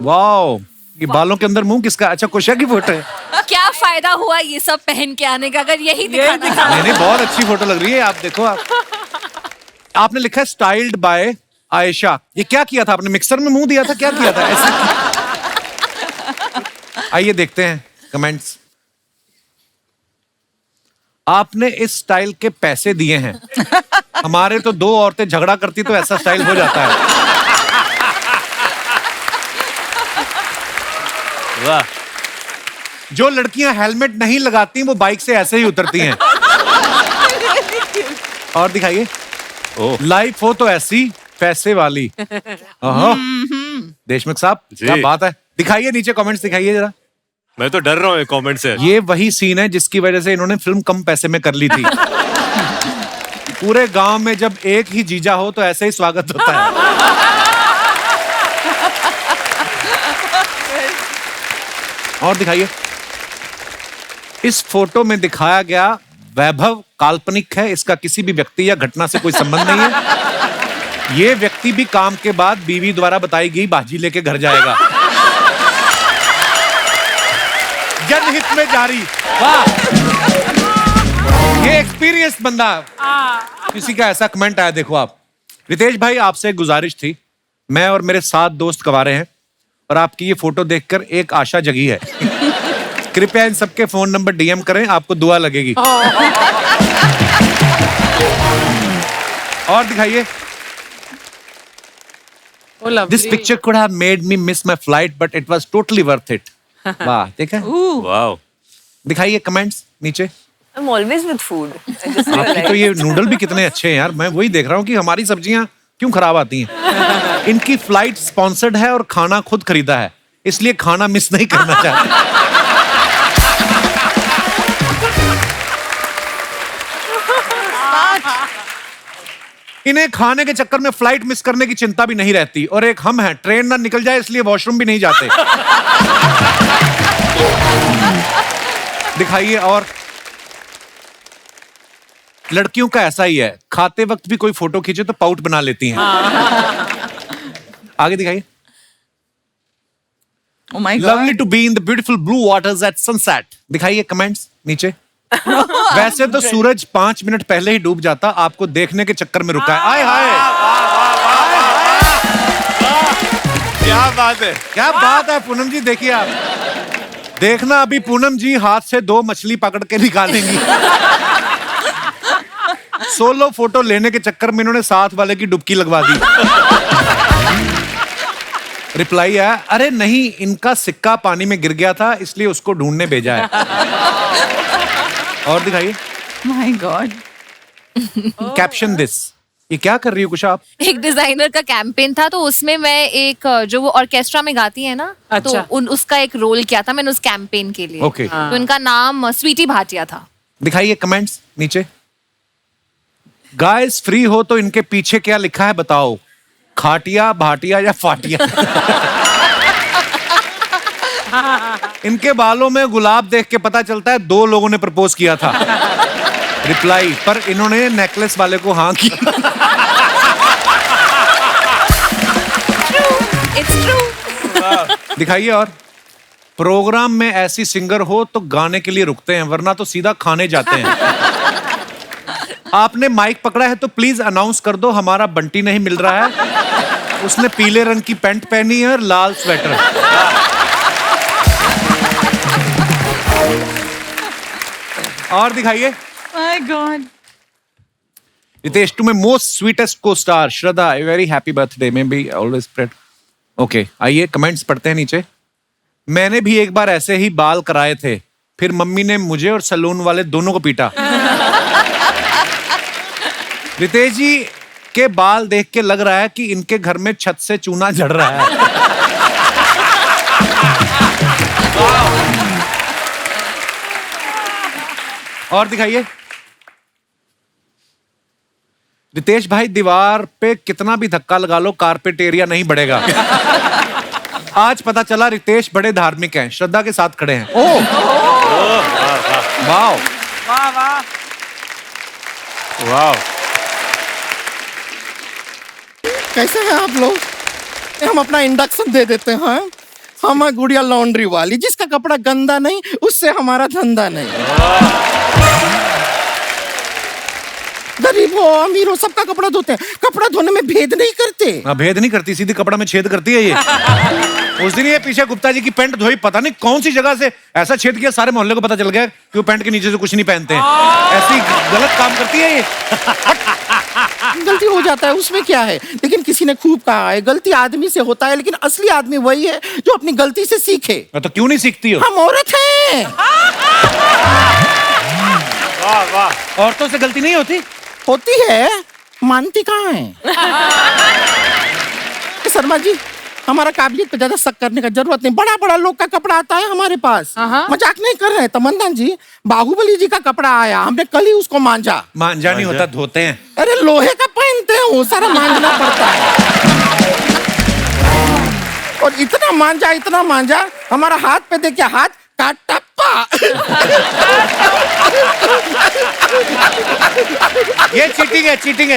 वाओ. ये बालों के अंदर मुंह किसका? अच्छा, कुशा की फोटो है. क्या फायदा हुआ ये सब पहन के आने का अगर यही दिखाना था. नहीं, बहुत अच्छी फोटो लग रही है. आप देखो. आप आपने लिखा है स्टाइल्ड बाय आयशा। ये क्या किया था आपने? मिक्सर में मुंह दिया था? क्या किया था ऐसे? आइए देखते हैं कमेंट्स। आपने इस स्टाइल के पैसे दिए हैं। हमारे तो 2 औरतें झगड़ा करती तो ऐसा स्टाइल हो जाता है। वाह। जो लड़कियां हेलमेट नहीं लगाती वो बाइक से ऐसे ही उतरती हैं। और दिखाइए। लाइफ हो तो ऐसी पैसे वाली। देशमुख साहब क्या बात है। दिखाइए नीचे कमेंट्स दिखाइए जरा। मैं तो डर रहा हूँ कमेंट से। ये वही सीन है जिसकी वजह से इन्होंने फिल्म कम पैसे में कर ली थी। पूरे गांव में जब एक ही जीजा हो तो ऐसे ही स्वागत होता है। और दिखाइए। इस फोटो में दिखाया गया वैभव काल्पनिक है। इसका किसी भी व्यक्ति या घटना से कोई संबंध नहीं है। ये व्यक्ति भी काम के बाद बीवी द्वारा बताई गई बाजी लेके घर जाएगा। जनहित में जारी। वाह, ये एक्सपीरियंस बंदा। किसी का ऐसा कमेंट आया, देखो आप। रितेश भाई, आपसे एक गुजारिश थी। मैं और मेरे 7 दोस्त कवारे हैं और आपकी ये फोटो देखकर एक आशा जगी है। कृपया इन सबके फोन नंबर डीएम करें, आपको दुआ लगेगी। और दिखाइए। This picture could have made me miss my flight, but it was totally worth it. वाह, देखा? वाह। दिखाइए कमेंट्स नीचे। I'm always with food. I just आपकी realized. तो ये नूडल भी कितने अच्छे हैं यार। मैं वही देख रहा हूँ कि हमारी सब्जियां क्यों खराब आती हैं। इनकी फ्लाइट स्पॉन्सर्ड है और खाना खुद खरीदा है, इसलिए खाना मिस नहीं करना चाहते। इन्हें खाने के चक्कर में फ्लाइट मिस करने की चिंता भी नहीं रहती। और एक हम हैं, ट्रेन ना निकल जाए इसलिए वॉशरूम भी नहीं जाते। दिखाइए। और लड़कियों का ऐसा ही है, खाते वक्त भी कोई फोटो खींचे तो पाउट बना लेती हैं। आगे दिखाइए। Oh my God. Lovely to be in the beautiful blue waters at sunset. दिखाइए कमेंट्स नीचे। वैसे तो सूरज 5 मिनट पहले ही डूब जाता, आपको देखने के चक्कर में रुका है। आय हाय, क्या बात है, क्या बात है पूनम जी। देखिए आप, देखना अभी पूनम जी हाथ से 2 मछली पकड़ के निकालेंगी। सोलो फोटो लेने के चक्कर में इन्होंने साथ वाले की डुबकी लगवा दी। रिप्लाई है, अरे नहीं, इनका सिक्का पानी में गिर गया था इसलिए उसको ढूंढने भेजा है। और दिखाइए। My God. Caption this. ये क्या कर रही हो कुछ आप? एक डिजाइनर का कैंपेन था, तो उसमें मैं एक जो वो ऑर्केस्ट्रा में गाती है ना, अच्छा। तो उसका एक रोल किया था मैंने उस कैंपेन के लिए। Okay. तो उनका नाम स्वीटी भाटिया था। दिखाइए कमेंट्स नीचे। गाइस फ्री हो तो इनके पीछे क्या लिखा है बताओ, खाटिया, भाटिया या फाटिया? इनके बालों में गुलाब देख के पता चलता है 2 लोगों ने प्रपोज किया था। रिप्लाई, पर इन्होंने नेकलेस वाले को हाँ किया। It's true. दिखाइए। और प्रोग्राम में ऐसी सिंगर हो तो गाने के लिए रुकते हैं, वरना तो सीधा खाने जाते हैं। आपने माइक पकड़ा है तो प्लीज अनाउंस कर दो, हमारा बंटी नहीं मिल रहा है। उसने पीले रंग की पैंट पहनी है और लाल स्वेटर। और दिखाइए। My God. Ritesh, to my most sweetest को star Shraddha, a very happy birthday, may be always spread. Okay, आइए कमेंट्स पढ़ते हैं नीचे। मैंने भी एक बार ऐसे ही बाल कराए थे, फिर मम्मी ने मुझे और सैलून वाले दोनों को पीटा। रितेश जी के बाल देख के लग रहा है कि इनके घर में छत से चूना झड़ रहा है। और दिखाइए। रितेश भाई, दीवार पे कितना भी धक्का लगा लो कारपेट एरिया नहीं बढ़ेगा। आज पता चला रितेश बड़े धार्मिक हैं, श्रद्धा के साथ खड़े हैं। ओह, वाह वाह वाह वाह। कैसे हैं आप लोग? हम अपना इंडक्शन दे देते हैं। हम हैं गुड़िया लॉन्ड्री वाली, जिसका कपड़ा गंदा नहीं उससे हमारा धंधा नहीं। गरीब हो अमीर हो सबका कपड़ा धोते हैं, कपड़ा धोने में भेद नहीं करते। भेद नहीं करती, सीधी कपड़ा में छेद करती है ये। उस दिन ये पीछे गुप्ता जी की पैंट धोई, पता नहीं कौन सी जगह से ऐसा छेद किया, सारे मोहल्ले को पता चल गया कि वो पैंट के नीचे से कुछ नहीं पहनते हैं। ऐसी गलत काम करती है ये। गलती हो जाता है उसमें क्या है, लेकिन किसी ने खूब कहा है गलती आदमी से होता है, लेकिन असली आदमी वही है जो अपनी गलती से सीखे। तो क्यों नहीं सीखती हो? हम औरत हैं। वाह वाह, औरतों से गलती नहीं होती? होती है, मानती कहाँ है। शर्मा जी, हमारा काबिलियत पे ज्यादा शक करने का जरूरत नहीं, बड़ा बड़ा लोग का कपड़ा आता है हमारे पास, मजाक नहीं कर रहे। तमन्ना जी, बाहुबली जी का कपड़ा आया, हमने कल ही उसको मांजा। मांजा नहीं होता, धोते हैं। अरे लोहे का पहनते हैं, वो सारा मांजना पड़ता है। और इतना मांजा हमारा हाथ पे देखिए, हाथ का टप्पा। ये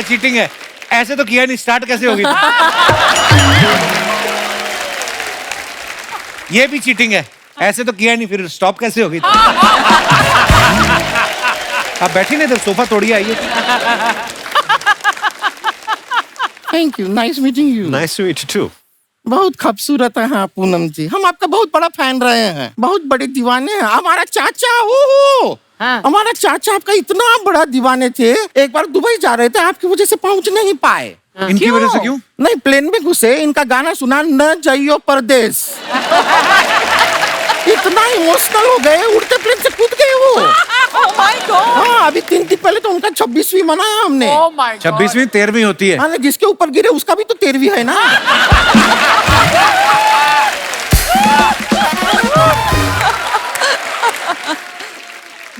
चीटिंग है। ऐसे तो किया नहीं, स्टार्ट कैसे होगी? ये भी चीटिंग है, ऐसे तो किया नहीं, फिर स्टॉप कैसे होगी? आप बैठी नहीं, सोफा तोड़िए, आइए। Thank you, nice meeting you. Nice to meet you too. बहुत खूबसूरत है हाँ पूनम जी, हम आपका बहुत बड़ा फैन रहे हैं, बहुत बड़े दीवाने हैं। हमारा चाचा हमारा चाचा आपका इतना बड़ा दीवाने थे, एक बार दुबई जा रहे थे, आपकी वजह से पहुंच नहीं पाए। इनकी वजह से क्यों? नहीं, प्लेन में घुसे, इनका गाना सुना, न जाइयो परदेश। इतना इमोशनल हो गए, उड़ते प्लेन से कूद गए वो। Oh my God! हाँ, अभी 3 दिन पहले तो उनका 26वीं मनाया हमने। Oh my God! 26वीं 13वीं होती है। हाँ, जिसके ऊपर गिरे उसका भी तो 13वीं है ना।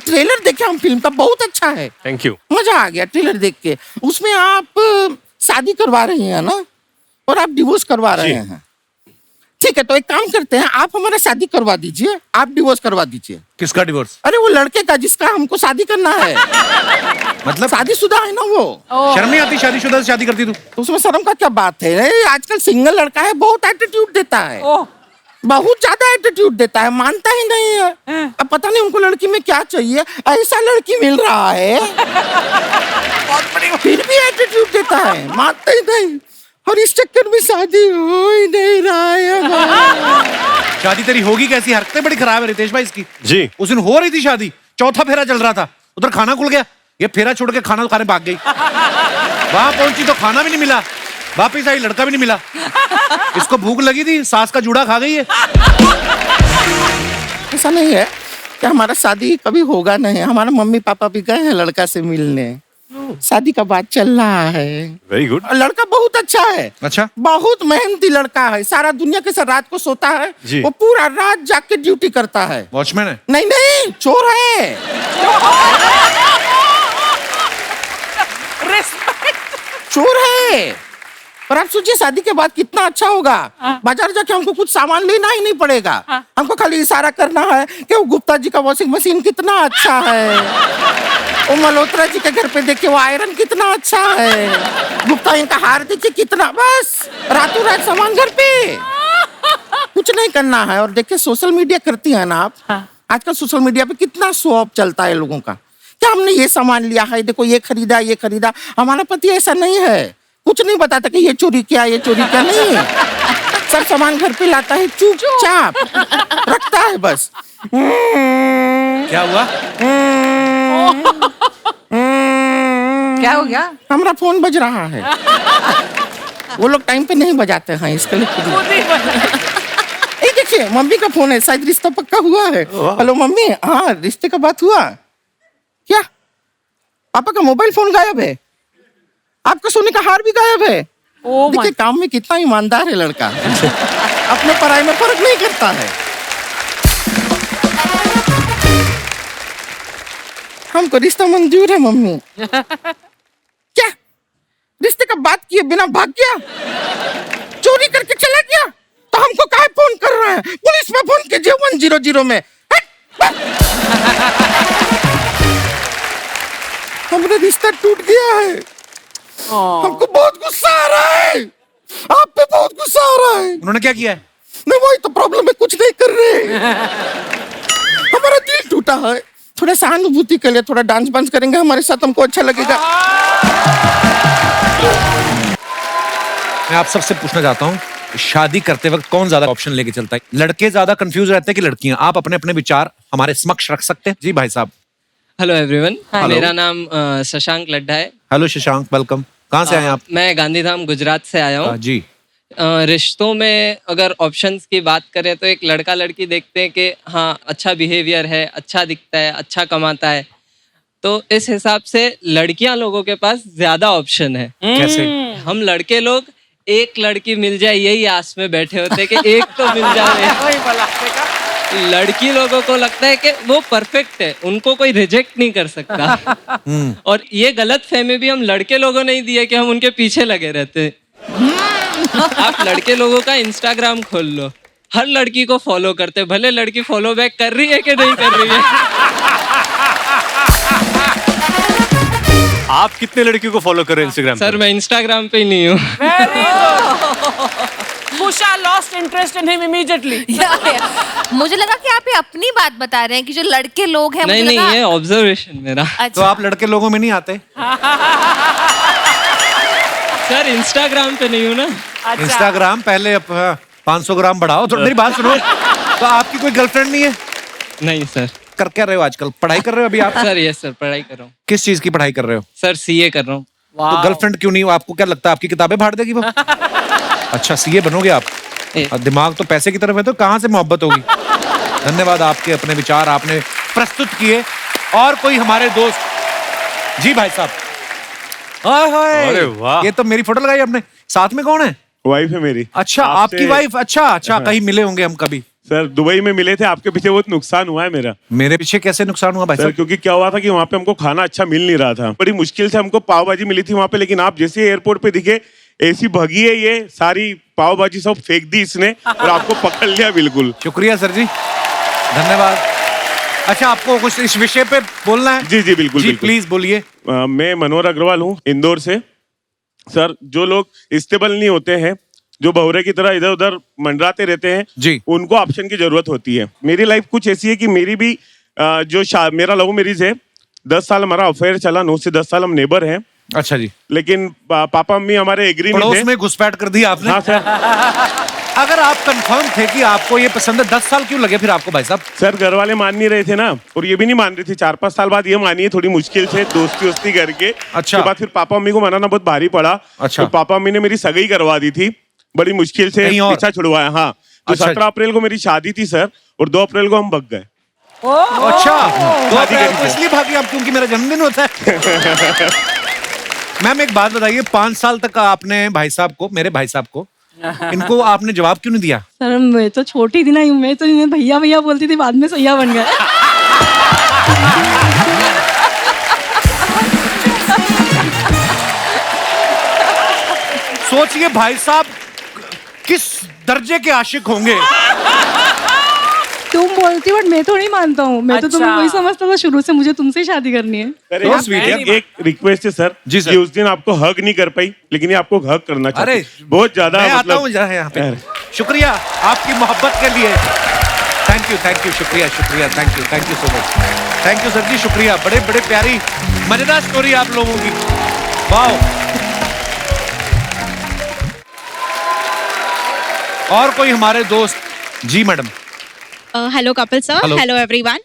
ट्रेलर देखे हम फिल्म का, बहुत अच्छा है। Thank you. मजा आ गया ट्रेलर देख के। उसमें आप शादी करवा रही हैं ना, और आप डिवोर्स करवा रहे हैं। ठीक है, तो एक काम करते हैं, आप हमारा शादी करवा दीजिए, आप डिवोर्स करवा दीजिए। किसका डिवोर्स? अरे वो लड़के का जिसका हमको शादी करना है। मतलब शादीशुदा है ना वो। शर्म नहीं आती शादीशुदा से शादी करती तू? तो उसमें शर्म का क्या बात है? आजकल सिंगल लड़का है, बहुत एटीट्यूड देता है, बहुत ज्यादा एटीट्यूड देता है, मानता ही नहीं है। अब पता नहीं उनको लड़की में क्या चाहिए, ऐसा लड़की मिल रहा है फिर भी एटीट्यूड देता है, मानता ही नहीं। और इस चक्कर में शादी हो ही नहीं रहा है। शादी तेरी होगी कैसी? हरकतें बड़ी खराब है रितेश भाई इसकी। जी। उस दिन हो रही थी शादी, चौथा फेरा चल रहा था, उधर खाना खुल गया, ये फेरा छोड़ के खाना खाने भाग गई। वहां पहुंची तो खाना भी नहीं मिला, वापिस आई लड़का भी नहीं मिला। इसको भूख लगी थी, सास का जूड़ा खा गई है। ऐसा नहीं है कि हमारा शादी कभी होगा नहीं, हमारा मम्मी पापा भी गए हैं लड़का से मिलने, शादी का बात चल रहा है। Very good. लड़का बहुत अच्छा है। अच्छा, बहुत मेहनती लड़का है, सारा दुनिया के साथ रात को सोता है जी। वो पूरा रात जाग के ड्यूटी करता है। वॉचमैन है? नहीं नहीं, चोर है। चोर है। पर आप सोचिए शादी के बाद कितना अच्छा होगा। बाजार जाके हमको कुछ सामान लेना ही नहीं पड़ेगा, हमको खाली इशारा करना है कि वो गुप्ता जी का वॉशिंग मशीन कितना अच्छा है, वो मल्होत्रा जी के घर पे देखिए वो आयरन कितना अच्छा है, गुप्ता इनका हार देखिए कितना, बस रातों रात सामान घर पे, कुछ नहीं करना है। और देखिए सोशल मीडिया करती है ना आप, आजकल सोशल मीडिया पे कितना शो ऑफ चलता है लोगों का, क्या हमने ये सामान लिया है, देखो ये खरीदा। हमारा पति ऐसा नहीं है, कुछ नहीं बताता कि ये चोरी क्या नहीं, सब सामान घर पे लाता है, चुपचाप रखता है बस। क्या हुआ? क्या हो गया? हमारा फोन बज रहा है। वो लोग टाइम पे नहीं बजाते हैं, इसके लिए ये देखिए मम्मी का फोन है, शायद रिश्ता पक्का हुआ है। हेलो मम्मी, हाँ रिश्ते का बात हुआ क्या? पापा का मोबाइल फोन गायब है, आपका सोने का हार भी गायब है। देखिए काम में कितना ईमानदार है लड़का, अपने पढ़ाई में फर्क नहीं करता है। हमको रिश्ता मंजूर है मम्मी। क्या रिश्ते का बात किए बिना भाग गया, चोरी करके चला गया, तो हमको काहे फोन कर रहा है? पुलिस में फोन कीजिए 100 में। हमारा रिश्ता टूट गया है, हमको बहुत गुस्सा आ रहा है, आप पे बहुत गुस्सा आ रहा है। उन्होंने क्या किया है? नहीं वही तो प्रॉब्लम है, कुछ नहीं कर रहे। हमारा दिल टूटा है, थोड़ा सहानुभूति के लिए थोड़ा डांस वांस करेंगे हमारे साथ, हमको अच्छा लगेगा। मैं आप सबसे पूछना चाहता हूँ, शादी करते वक्त कौन ज्यादा ऑप्शन लेके चलता है? लड़के ज्यादा कंफ्यूज रहते हैं कि लड़कियां? आप अपने अपने विचार हमारे समक्ष रख सकते हैं। जी भाई साहब। Hello everyone, Hello. मेरा नाम शशांक लड्ढा है। Hello Shashank, welcome. कहाँ से आए आप? मैं गांधीधाम गुजरात से आया हूँ। जी। रिश्तों में अगर ऑप्शंस की बात करें तो एक लड़का लड़की देखते हैं कि हाँ अच्छा बिहेवियर है, अच्छा दिखता है, अच्छा कमाता है, तो इस हिसाब से लड़कियां लोगों के पास ज्यादा ऑप्शन है। कैसे? हम लड़के लोग एक लड़की मिल जाए यही आस में बैठे होते हैं कि एक तो मिल जाए। लड़की लोगों को लगता है कि वो परफेक्ट है, उनको कोई रिजेक्ट नहीं कर सकता। और ये गलत फहमी भी हम लड़के लोगों ने ही दी है कि हम उनके पीछे लगे रहते हैं। आप लड़के लोगों का इंस्टाग्राम खोल लो, हर लड़की को फॉलो करते, भले लड़की फॉलो बैक कर रही है कि नहीं कर रही है। आप कितने लड़कियों को फॉलो कर रहे हैं इंस्टाग्राम? सर मैं इंस्टाग्राम पे ही नहीं हूँ। Kusha lost interest in him immediately. मुझे लगा कि आप ये अपनी बात बता रहे हैं कि जो लड़के लोग हैं। नहीं नहीं, ये ऑब्जर्वेशन मेरा। तो आप लड़के लोगों में नहीं आते? सर इंस्टाग्राम पे नहीं हूँ ना। इंस्टाग्राम पहले 500 ग्राम बढ़ाओ। तो मेरी बात सुनो, तो आपकी कोई गर्लफ्रेंड नहीं है? नहीं सर। कर क्या रहे हो आजकल? पढ़ाई कर रहे हो अभी आप? सर यस सर, पढ़ाई कर रहा हूँ। किस चीज की पढ़ाई कर रहे हो? सर सीए कर रहा हूँ। तो गर्लफ्रेंड क्यों नहीं हो? आपको क्या लगता है आपकी किताबें फाड़ देगी वो? अच्छा सीए बनोगे आप? दिमाग तो पैसे की तरफ है, तो कहाँ से मोहब्बत होगी? धन्यवाद, आपके अपने विचार आपने प्रस्तुत किए। और कोई हमारे दोस्त? जी भाई साहब। अरे वाह, ये तो मेरी फोटो लगाई आपने। साथ में कौन है? वाइफ है मेरी। अच्छा आपकी वाइफ। अच्छा कहीं मिले होंगे हम कभी। सर दुबई में मिले थे, आपके पीछे बहुत नुकसान हुआ है मेरा। मेरे पीछे कैसे नुकसान हुआ भाई सर? साहब? क्योंकि क्या हुआ था कि वहाँ पे हमको खाना अच्छा मिल नहीं रहा था, बड़ी मुश्किल से हमको पाव भाजी मिली थी वहाँ पे, लेकिन आप जैसे एयरपोर्ट पे दिखे ऐसी भगी है ये सारी पाव भाजी सब फेंक दी इसने और आपको पकड़ लिया। बिल्कुल शुक्रिया सर जी, धन्यवाद। अच्छा आपको कुछ इस विषय पे बोलना है? जी जी बिल्कुल जी बिल्कुल। प्लीज बोलिए। मैं मनोहर अग्रवाल हूँ इंदौर से। सर जो लोग स्टेबल नहीं होते हैं, जो बहुरे की तरह इधर उधर मंडराते रहते हैं जी, उनको ऑप्शन की जरूरत होती है। मेरी लाइफ कुछ ऐसी है कि मेरी भी मेरा लव मैरिज है। 10 साल हमारा अफेयर चला, 9 से 10 साल हम नेबर हैं। अच्छा जी। लेकिन पापा मम्मी हमारे एग्री नहीं थे। पड़ोस में घुसपैठ कर दी आपने। हाँ सर। अगर आप कंफर्म थे कि आपको ये पसंद है, 10 साल क्यों लगे फिर आपको भाई साहब? सर घर वाले मान नहीं रहे थे ना, और ये भी नहीं मान रही थी। 4-5 साल बाद ये मानी है, थोड़ी मुश्किल से दोस्ती वोस्ती करके। अच्छा। उसके बाद फिर पापा मम्मी को मनाना बहुत भारी पड़ा। अच्छा। तो पापा मम्मी ने मेरी सगाई करवा दी थी, बड़ी मुश्किल से पीछा छुड़वाया। हाँ तो अच्छा। 17 अप्रैल को मेरी शादी थी सर, और 2 अप्रैल को हम भाग गए। अच्छा 2 अप्रैल को इसलिए भागी आप क्योंकि मेरा जन्मदिन होता है? मैम एक बात बताइए, 5 साल तक आपने भाई साहब को, मेरे भाई साहब को, इनको आपने जवाब क्यों नहीं दिया? सर मैं तो छोटी थी ना, मैं तो इन्हें भैया भैया बोलती थी, बाद में सैया बन गया। सोचिए भाई साहब किस दर्जे के आशिक होंगे। तुम बोलती बट मैं तो नहीं मानता हूँ, मैं तो तुम्हें वही समझता था शुरू से, मुझे तुमसे ही शादी करनी है। एक रिक्वेस्ट है सर जी सर, उस दिन आपको हग नहीं कर पाई, लेकिन ये आपको हग करना चाहिए। अरे बहुत ज्यादा मैं आता हूँ जरा यहाँ पे। शुक्रिया आपकी मोहब्बत के लिए। थैंक यू शुक्रिया thank you so much. Thank you sir ji, शुक्रिया। बड़े बड़े प्यारी मजेदार स्टोरी आप लोगों की। वाह। और कोई हमारे दोस्त? जी madam. Hello Kapil sir, Hello. Hello everyone.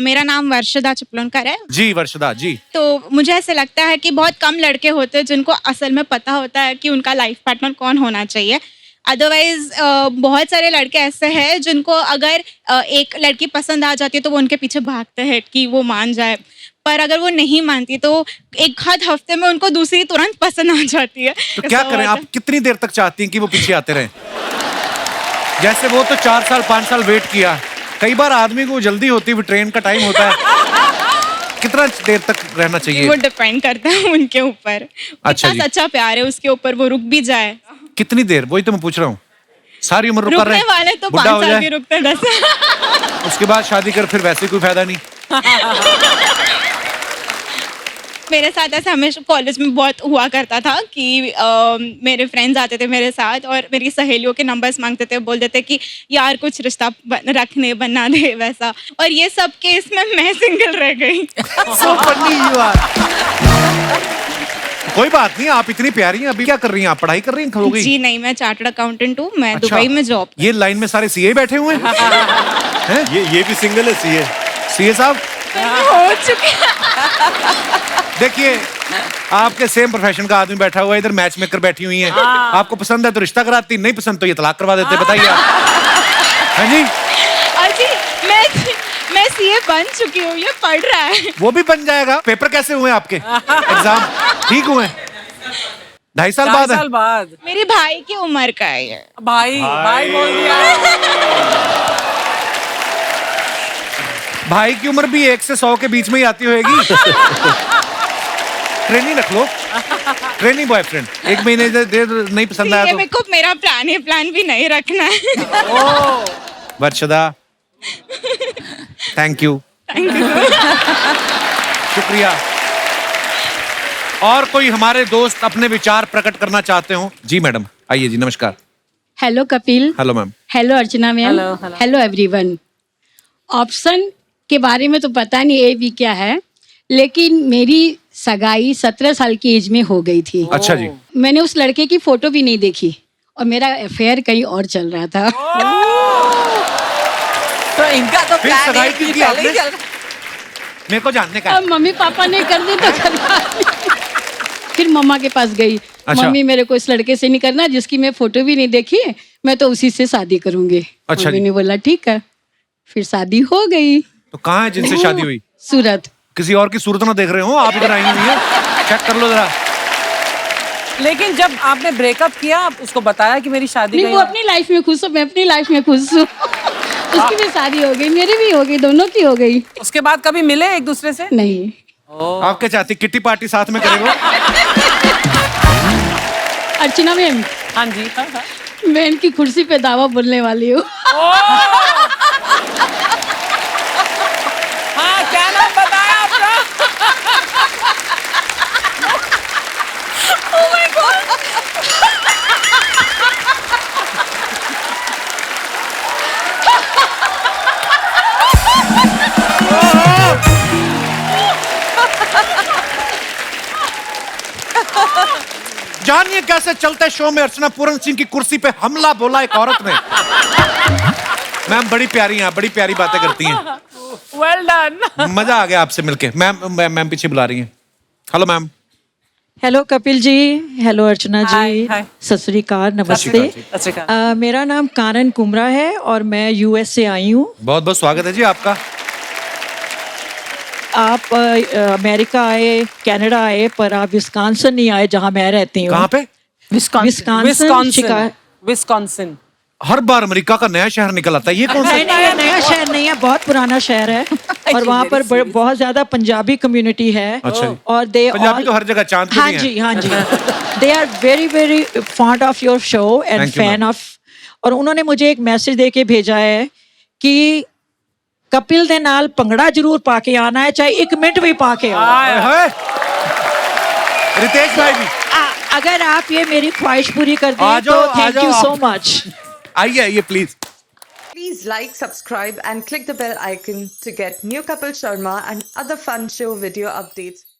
मेरा नाम वर्षदा चिपलुनकर है। जी वर्षदा जी। तो मुझे ऐसे लगता है कि बहुत कम लड़के होते हैं जिनको असल में पता होता है कि उनका लाइफ पार्टनर कौन होना चाहिए। अदरवाइज बहुत सारे लड़के ऐसे हैं जिनको अगर एक लड़की पसंद आ जाती है तो वो उनके पीछे भागते हैं कि वो मान जाए, पर अगर वो नहीं मानती तो एक हफ्ते में उनको दूसरी तुरंत पसंद आ जाती है। तो क्या करें? आप कितनी देर तक चाहती हैं कि वो पीछे आते रहें? जैसे वो तो 4 साल 5 साल वेट किया, कई बार आदमी को जल्दी होती है, ट्रेन का टाइम होता है। कितना देर तक रहना चाहिए? वो डिपेंड करता है उनके ऊपर। अच्छा कितना सच्चा प्यार है उसके ऊपर, वो रुक भी जाए। कितनी देर? वही तो मैं पूछ रहा हूँ। सारी उम्र रुका रहे? रुकने वाले तो 5 साल के रुकते 10 उसके बाद शादी कर, फिर वैसे कोई फायदा नहीं। मेरे साथ ऐसे हमेशा कॉलेज में बहुत हुआ करता था कि मेरे फ्रेंड्स आते थे मेरे साथ और मेरी सहेलियों के नंबर्स मांगते थे, बोलते थे कि यार कुछ रिश्ता बना दे वैसा, और ये सब केस में मैं सिंगल रह गई। So funny you are. कोई बात नहीं, आप इतनी प्यारी हैं, अभी क्या कर रही हैं? आप पढ़ाई कर रही हैं? हो गई? जी नहीं, मैं चार्टर्ड अकाउंटेंट हूँ, मैं अच्छा। दुबई में जॉब। ये लाइन में सारे सीए बैठे हुए हैं? हैं? ये भी सिंगल है सीए? सीए साहब हो चुके देखिए, आपके सेम प्रोफेशन का आदमी बैठा हुआ है इधर, मैच मेकर बैठी हुई है। आपको पसंद है तो रिश्ता कराती, नहीं पसंद तो ये तलाक करवा देते। बताइए आप। हाँ जी, अजी मैं सीए बन चुकी हूँ, ये पढ़ रहा है। वो भी बन जाएगा। पेपर कैसे हुए आपके? एग्जाम ठीक हुए? 2.5 साल बाद है? साल बाद। मेरे भाई की उम्र का है ये। भाई बोल दिया। भाई की उम्र भी 1 से 100 के बीच में ही आती होगी। ट्रेनिंग रख लो, ट्रेनिंग बॉयफ्रेंड। 1 महीने देर नहीं पसंद आया ये तो मेरे को मेरा प्लान भी नहीं रखना है। वर्षदा, थैंक यू, शुक्रिया। और कोई हमारे दोस्त अपने विचार प्रकट करना चाहते हो? जी मैडम, आइए जी। नमस्कार। Hello Kapil. Hello ma'am. Hello Archana ma'am. Hello everyone. Option के बारे में तो पता नहीं ए बी क्या है, लेकिन मेरी सगाई 17 साल की एज में हो गई थी। अच्छा जी। मैंने उस लड़के की फोटो भी नहीं देखी और मेरा अफेयर कहीं और चल रहा था। तो इनका तो फिर प्लान सगाई है कि क्यों की पहले ही आपने? चल मेरे को जानने का है। अब मम्मी पापा ने कर दी तो करवा ली। फिर मम्मा के पास गई। अच्छा। मम्मी मेरे को इस लड़के से नहीं करना जिसकी मैं फोटो भी नहीं देखी है, मैं तो उसी से शादी करूंगी। अच्छा मम्मी जी। ने बोला ठीक है, फिर शादी हो गई। तो कहाँ है जिनसे शादी हुई? सूरत। किसी और की सूरत ना देख रहे हो आप? इधर आई हुई है, चेक कर लो जरा। लेकिन जब आपने ब्रेकअप किया, आप उसको बताया कि मेरी शादी नहीं, कहीं वो और- अपनी लाइफ में खुश हो, मैं अपनी लाइफ में खुश हूँ। उसकी भी शादी हो गई, मेरी भी हो गई, दोनों की हो गई। उसके बाद कभी मिले एक दूसरे से? नहीं। आप क्या चाहती, किट्टी पार्टी साथ में करेंगे? अर्चना मैम। हाँ जी। मैं इनकी कुर्सी पे दावा बोलने वाली हूँ। हाँ, क्या नाम बताया आपका? Oh my God! जानिए कैसे चलते शो में अर्चना पूरन सिंह की कुर्सी पे हमला बोला एक औरत ने। मैम बड़ी प्यारी हैं, बड़ी प्यारी बातें करती हैं। Well done. मजा आ गया आपसे मिलके। मैम पीछे बुला रही हैं। Hello ma'am. Hello Kapil ji, hello अर्चना जी, सत श्री अकाल, नमस्ते। मेरा नाम कानन कुमरा है और मैं यूएस से आई हूँ। बहुत बहुत स्वागत है जी आपका। आप अमेरिका आए, कनाडा आए, पर आप विस्कॉन्सिन नहीं आए जहाँ मैं रहती हूँ। कहाँ पे? विस्कॉन्सिन। हर बार अमेरिका का नया शहर निकल आता है, ये कौन सा? नहीं, ये नया शहर नहीं है, बहुत पुराना शहर है और वहाँ पर बहुत ज्यादा पंजाबी कम्युनिटी है। अच्छा जी। और दे पंजाबी तो हर जगह चांद पे हाँ भी हैं। जी, हाँ जी। They are very very fond of your show and Thank you, fan of. और उन्होंने मुझे एक मैसेज दे के भेजा है कि कपिल दे नाल भंगड़ा जरूर पा के आना है, चाहे 1 मिनट भी पा के आओ। रितेश भाई भी। अगर आप ये मेरी ख्वाहिश पूरी कर आ दें तो जाओ, आ थैंक जाओ यू आप। So much. आइए please. Please like, subscribe and click the bell icon to get new Kapil Sharma and other fun show video updates.